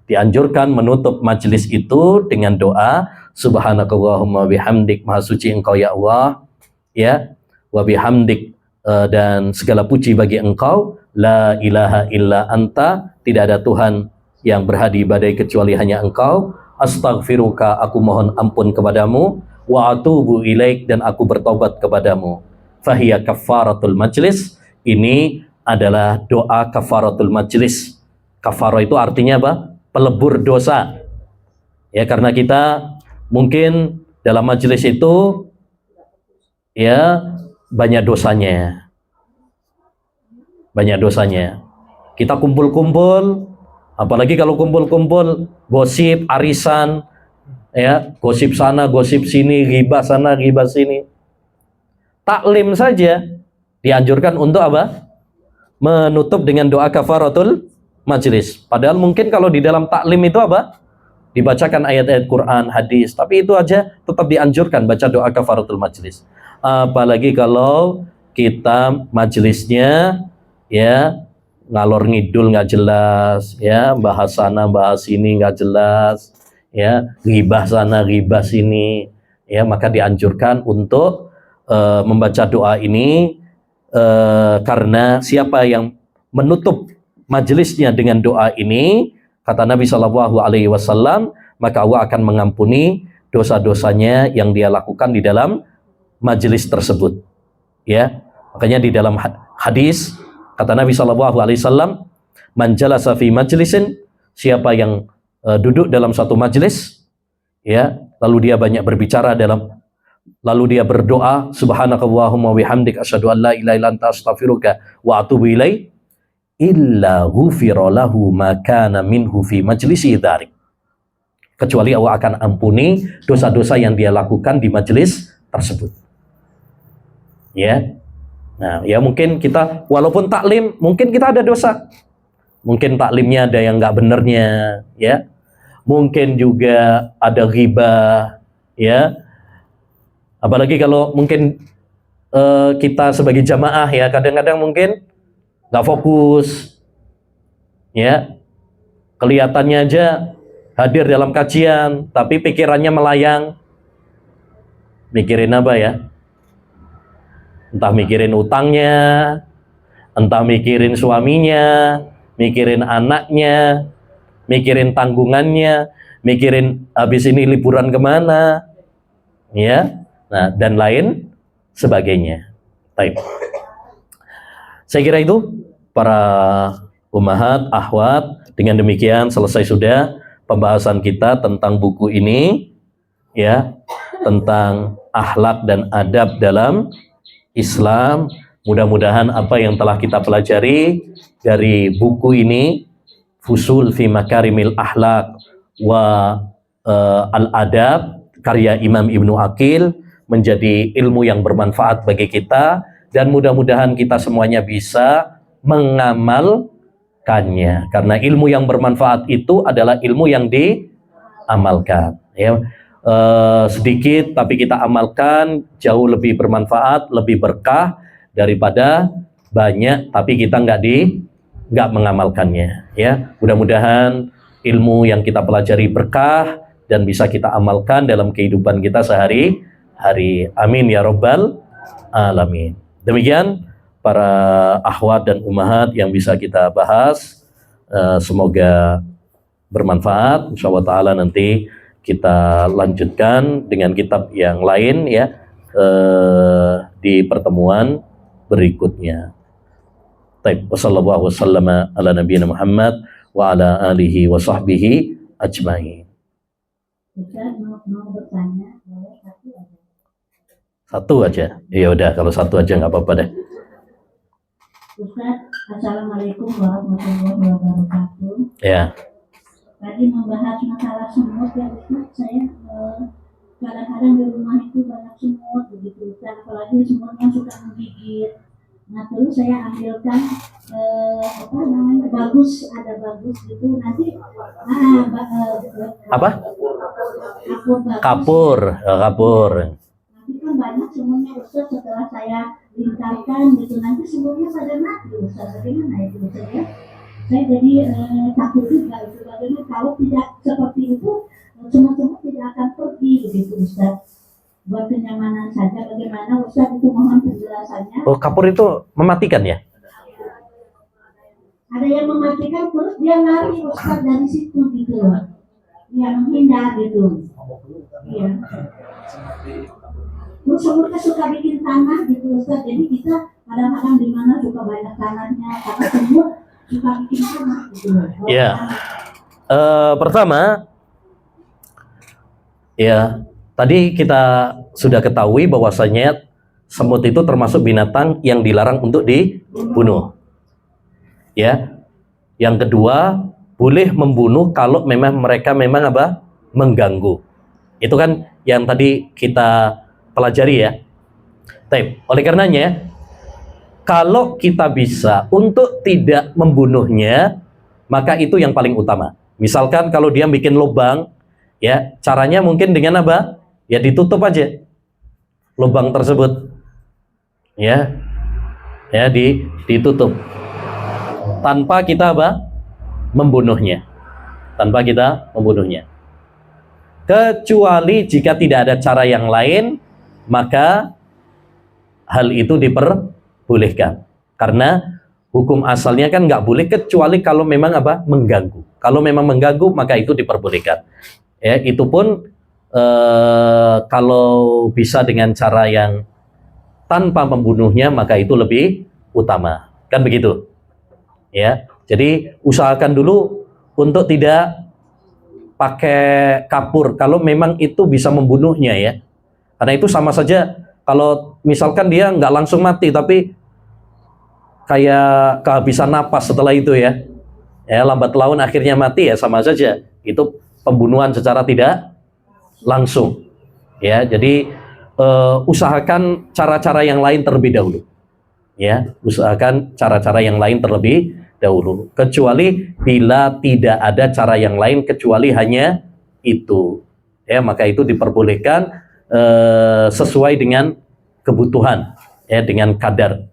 Dianjurkan menutup majlis itu dengan doa subhanakallahumma bihamdik, maha suci engkau ya Allah, ya, wa bihamdik, dan segala puji bagi engkau, la ilaha illa anta, tidak ada Tuhan yang berhak diibadahi kecuali hanya engkau, astaghfiruka, aku mohon ampun kepadamu, wa atubu ilaik, dan aku bertobat kepadamu. Fahiya kafaratul majlis, ini adalah doa kafaratul majlis. Kafarah itu artinya apa? Pelebur dosa. Ya, karena kita mungkin dalam majelis itu ya banyak dosanya. Banyak dosanya. Kita kumpul-kumpul, apalagi kalau kumpul-kumpul gosip, arisan, ya, gosip sana, gosip sini, ghibah sana, ghibah sini. Taklim saja dianjurkan untuk apa? Menutup dengan doa kafaratul majlis. Padahal mungkin kalau di dalam taklim itu apa? Dibacakan ayat-ayat Quran, hadis, tapi itu aja tetap dianjurkan baca doa kafaratul majlis. Apalagi kalau kita majelisnya ya ngalor ngidul nggak jelas, ya bahas sana bahas sini nggak jelas, ya ghibah sana ghibah sini, ya maka dianjurkan untuk membaca doa ini, karena siapa yang menutup majelisnya dengan doa ini, kata Nabi Shallallahu Alaihi Wasallam, maka Allah akan mengampuni dosa-dosanya yang dia lakukan di dalam majelis tersebut. Ya, makanya di dalam hadis kata Nabi Shallallahu Alaihi Wasallam, man jalasa fi majlisin, siapa yang duduk dalam satu majelis, ya, lalu dia banyak berbicara lalu dia berdoa, subhanakallahumma bihamdik asyhadu an la ilaha illa anta astaghfiruka wa atubu ilaik, illa ghufira lahu ma kana minhu fi majlisi dzalik. Kecuali Allah akan ampuni dosa-dosa yang dia lakukan di majelis tersebut. Ya. Nah, ya mungkin kita walaupun taklim, mungkin kita ada dosa. Mungkin taklimnya ada yang nggak benernya, ya. Mungkin juga ada ghibah, ya. Apalagi kalau mungkin kita sebagai jamaah, ya, kadang-kadang mungkin nggak fokus, ya, kelihatannya aja hadir dalam kajian, tapi pikirannya melayang, mikirin apa ya? Entah mikirin utangnya, entah mikirin suaminya, mikirin anaknya, mikirin tanggungannya, mikirin habis ini liburan kemana, ya, nah dan lain sebagainya. Baik. Saya kira itu para ummahat, akhwat. Dengan demikian selesai sudah pembahasan kita tentang buku ini, ya, tentang akhlak dan adab dalam Islam. Mudah-mudahan apa yang telah kita pelajari dari buku ini, Fusul fi Makarimil Akhlak wa Al-Adab, karya Imam Ibnu Aqil, menjadi ilmu yang bermanfaat bagi kita, dan mudah-mudahan kita semuanya bisa mengamalkannya, karena ilmu yang bermanfaat itu adalah ilmu yang diamalkan, ya. Sedikit tapi kita amalkan jauh lebih bermanfaat, lebih berkah daripada banyak tapi kita nggak mengamalkannya, ya. Mudah-mudahan ilmu yang kita pelajari berkah dan bisa kita amalkan dalam kehidupan kita sehari-hari. Amin ya rabbal alamin. Demikian para akhwat dan ummahat yang bisa kita bahas. Semoga bermanfaat. Insyaallah taala nanti kita lanjutkan dengan kitab yang lain, ya, di pertemuan berikutnya. Baik, wassallallahu wasallama ala nabiyina Muhammad wa ala alihi wa sahbihi ajmain. Ustaz mau bertanya, boleh satu aja? Satu aja? Ya udah, kalau satu aja nggak apa-apa deh. Ustaz, Assalamualaikum warahmatullahi wabarakatuh. Ya. Tadi membahas masalah semut ya Ustaz, saya kadang-kadang di rumah itu banyak semut begitu Ustaz, apalagi semutnya suka menggigit. Nah terus saya ambilkan apa namanya, bagus, ada bagus gitu, nanti Apa? kapur bagus. Kapur. Nanti kan banyak semutnya Ustaz, setelah saya lingkarkan gitu, nanti semutnya pada mati Ustaz, bagaimana itu Ustaz ya? Saya jadi takut juga itu, bagaimana kalau tidak seperti itu, semut-semut tidak akan pergi begitu Ustaz. Buat kenyamanan saja, bagaimana Ustaz, itu mohon penjelasannya. Oh, kapur itu mematikan ya? Ada yang mematikan terus dia lari Ustaz dari situ gitu loh. Dia menghindar gitu. Iya. Terus semutnya suka bikin tanah gitu Ustaz. Jadi kita kadang-kadang di mana suka banyak tanahnya, karena semut suka bikin tanah gitu loh. Iya. Pertama, ya, tadi kita sudah ketahui bahwasanya semut itu termasuk binatang yang dilarang untuk dibunuh. Ya. Yang kedua, boleh membunuh kalau memang mereka apa? Mengganggu. Itu kan yang tadi kita pelajari ya. Oleh karenanya, kalau kita bisa untuk tidak membunuhnya, maka itu yang paling utama. Misalkan kalau dia bikin lubang, ya, caranya mungkin dengan apa? Ya ditutup aja lubang tersebut, ya, ditutup tanpa kita apa? Membunuhnya, kecuali jika tidak ada cara yang lain, maka hal itu diperbolehkan, karena hukum asalnya kan nggak boleh kecuali kalau memang apa? Mengganggu. Kalau memang mengganggu, maka itu diperbolehkan, ya. Itu pun kalau bisa dengan cara yang tanpa membunuhnya, maka itu lebih utama, kan begitu, ya. Jadi usahakan dulu untuk tidak pakai kapur kalau memang itu bisa membunuhnya, ya, karena itu sama saja kalau misalkan dia nggak langsung mati tapi kayak kehabisan napas setelah itu, ya, lambat laun akhirnya mati, ya, sama saja itu pembunuhan secara tidak langsung, ya. Jadi usahakan cara-cara yang lain terlebih dahulu, ya, usahakan cara-cara yang lain terlebih dahulu, kecuali bila tidak ada cara yang lain kecuali hanya itu, ya, maka itu diperbolehkan sesuai dengan kebutuhan, ya, dengan kadar,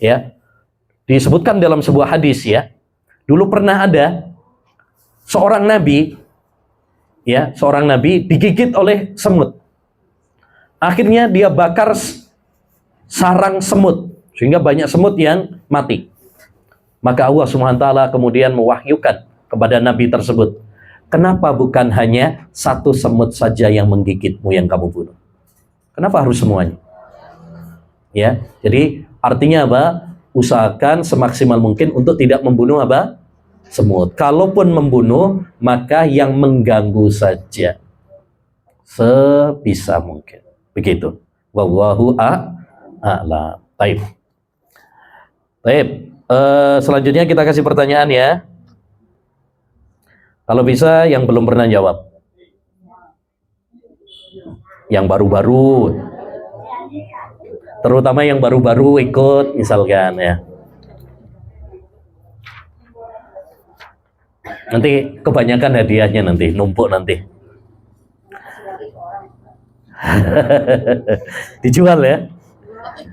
ya. Disebutkan dalam sebuah hadis, ya, dulu pernah ada seorang nabi, ya, seorang nabi digigit oleh semut. Akhirnya dia bakar sarang semut, sehingga banyak semut yang mati. Maka Allah SWT kemudian mewahyukan kepada Nabi tersebut, kenapa bukan hanya satu semut saja yang menggigitmu yang kamu bunuh? Kenapa harus semuanya? Ya, jadi artinya apa? Usahakan semaksimal mungkin untuk tidak membunuh apa? Semut. Kalaupun membunuh, maka yang mengganggu saja, sebisa mungkin. Begitu. Wallahu a'lam. Baik. Baik. Selanjutnya kita kasih pertanyaan ya. Kalau bisa yang belum pernah jawab. Yang baru-baru. Terutama yang baru-baru ikut misalkan ya. Nanti kebanyakan hadiahnya nanti, numpuk nanti. Dijual ya?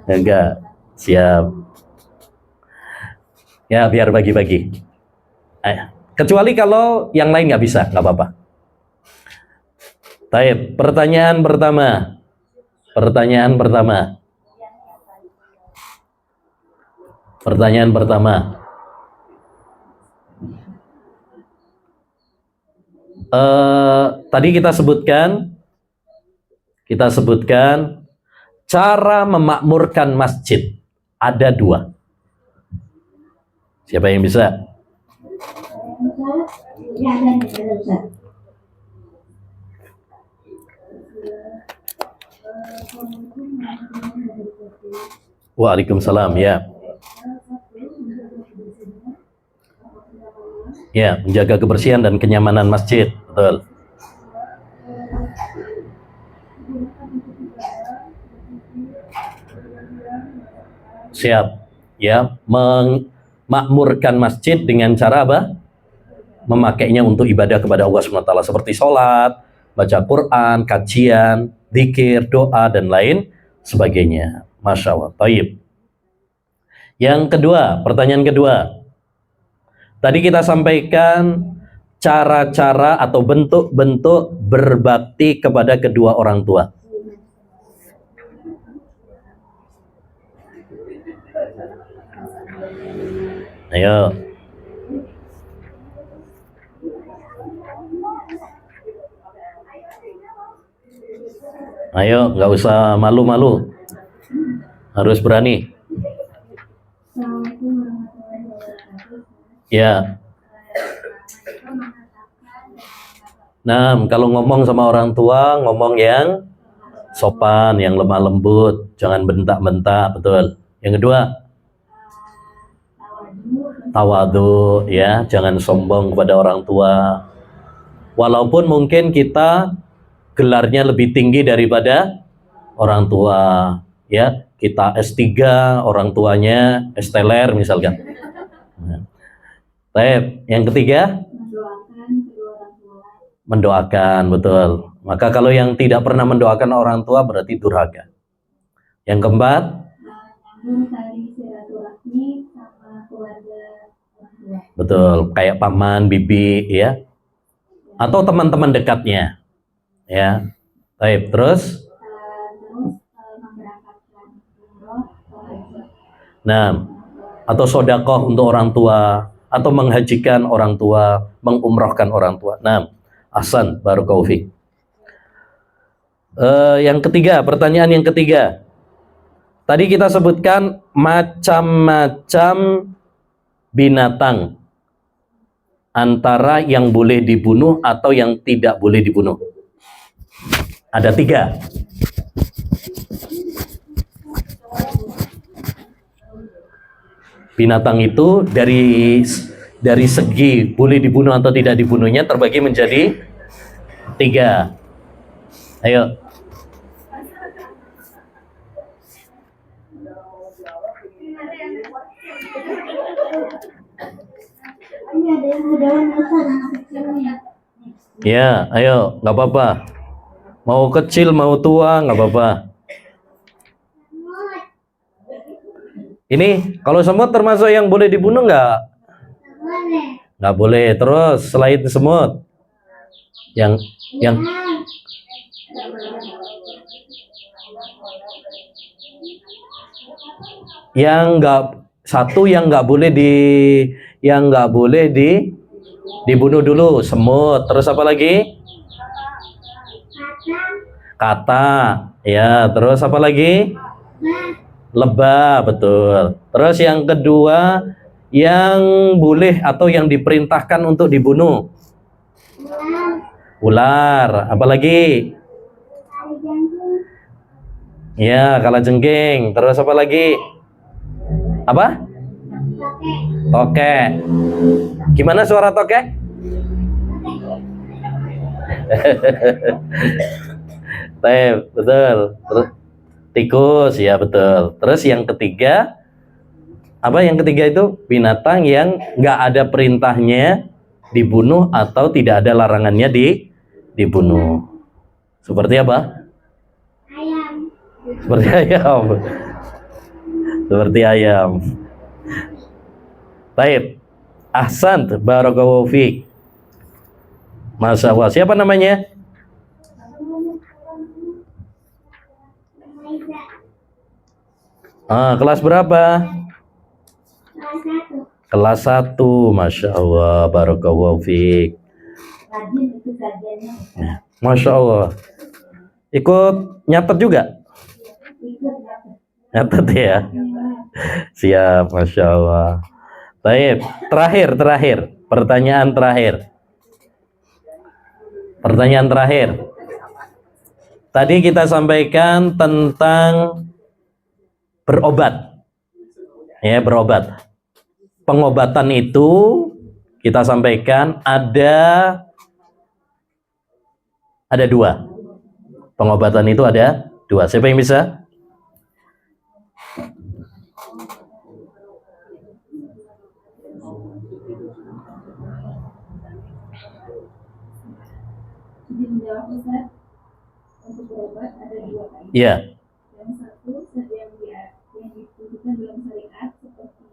Enggak. Siap. Ya, biar bagi-bagi. Kecuali kalau yang lain nggak bisa, nggak apa-apa. Baik, pertanyaan pertama. Pertanyaan pertama. Pertanyaan pertama. Tadi kita sebutkan cara memakmurkan masjid ada dua. Siapa yang bisa? Waalaikumsalam ya. Ya, menjaga kebersihan dan kenyamanan masjid, betul. Siap. Ya, memakmurkan masjid dengan cara apa? Memakainya untuk ibadah kepada Allah SWT, seperti sholat, baca Quran, kajian, zikir, doa, dan lain sebagainya. Masya Allah. Taib. Yang kedua, pertanyaan kedua. Tadi kita sampaikan cara-cara atau bentuk-bentuk berbakti kepada kedua orang tua. Ayo. Ayo, nggak usah malu-malu. Harus berani. Ya. Nah, kalau ngomong sama orang tua, ngomong yang sopan, yang lemah lembut, jangan bentak-bentak, betul. Yang kedua, tawadu, ya, jangan sombong kepada orang tua. Walaupun mungkin kita gelarnya lebih tinggi daripada orang tua, ya. Kita S3, orang tuanya S-teler misalkan. Baik, yang ketiga, mendoakan, betul. Maka kalau yang tidak pernah mendoakan orang tua berarti durhaka. Yang keempat, betul, kayak paman, bibi, ya, atau teman-teman dekatnya, ya. Baik, terus, nah, atau sodakoh untuk orang tua, atau menghajikan orang tua, mengumrohkan orang tua. Nah, ahsan, barakallahu fiik. Yang ketiga, pertanyaan yang ketiga. Tadi kita sebutkan macam-macam binatang antara yang boleh dibunuh atau yang tidak boleh dibunuh. Ada 3. Binatang itu dari segi boleh dibunuh atau tidak dibunuhnya terbagi menjadi 3. Ayo. Ya, ayo, nggak apa-apa. Mau kecil, mau tua, nggak apa-apa. Ini kalau semut termasuk yang boleh dibunuh nggak? Nggak boleh. Terus selain semut, yang Yang nggak satu yang nggak boleh dibunuh dulu, semut. Terus apa lagi? Kata. Ya, terus apa lagi? Lebah, betul. Terus yang kedua, yang boleh atau yang diperintahkan untuk dibunuh. Ular. Apa lagi? Ya, kalajengking. Terus apa lagi? Apa? Tokek. Gimana suara tokek? Betul. Terus tikus, ya betul. Terus yang ketiga, apa yang ketiga itu? Binatang yang nggak ada perintahnya dibunuh atau tidak ada larangannya dibunuh. Seperti apa? Ayam. Seperti ayam. Seperti ayam. Baik. Ahsan, barakallahu fiik. Masya Allah. Siapa namanya? Kelas berapa? Kelas 1. Masya Allah, barakallahu fiik. Masya Allah. Ikut nyatet juga? Nyatet ya? Siap, Masya Allah. Baik, terakhir. Pertanyaan terakhir. Tadi kita sampaikan tentang berobat. Ya, berobat. Pengobatan itu kita sampaikan ada 2. Pengobatan itu ada 2. Siapa yang bisa? Untuk berobat ada 2 kan? Iya. Yang satu yang ditunjukkan dalam syariat seperti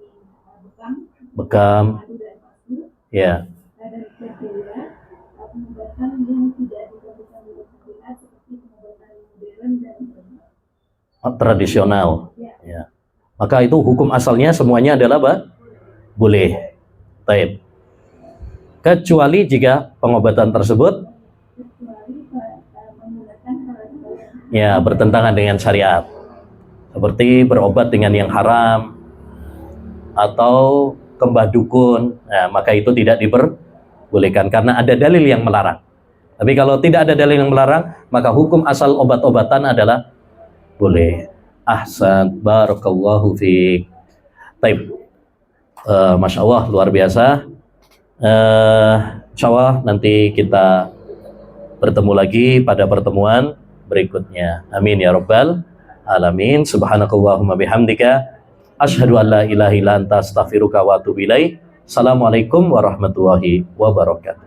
Bekam. madu dan pasu. Ya. Dan yang kedua pengobatan yang tidak dilakukan dalam syariat seperti pengobatan modern dan tradisional. Ya. Maka itu hukum asalnya semuanya adalah apa? Boleh. Baik. Kecuali jika pengobatan tersebut ya bertentangan dengan syariat, seperti berobat dengan yang haram atau kembah dukun, nah, maka itu tidak diperbolehkan karena ada dalil yang melarang. Tapi kalau tidak ada dalil yang melarang, maka hukum asal obat-obatan adalah boleh. Ahsan, barakallahu fiik. Taib. Masya Allah, luar biasa. Insya Allah nanti kita bertemu lagi pada pertemuan berikutnya. Amin ya rabbal alamin. Subhanakallahumma bihamdika asyhadu an la ilaha illa anta astaghfiruka wa atubu ilaik. Assalamualaikum warahmatullahi wabarakatuh.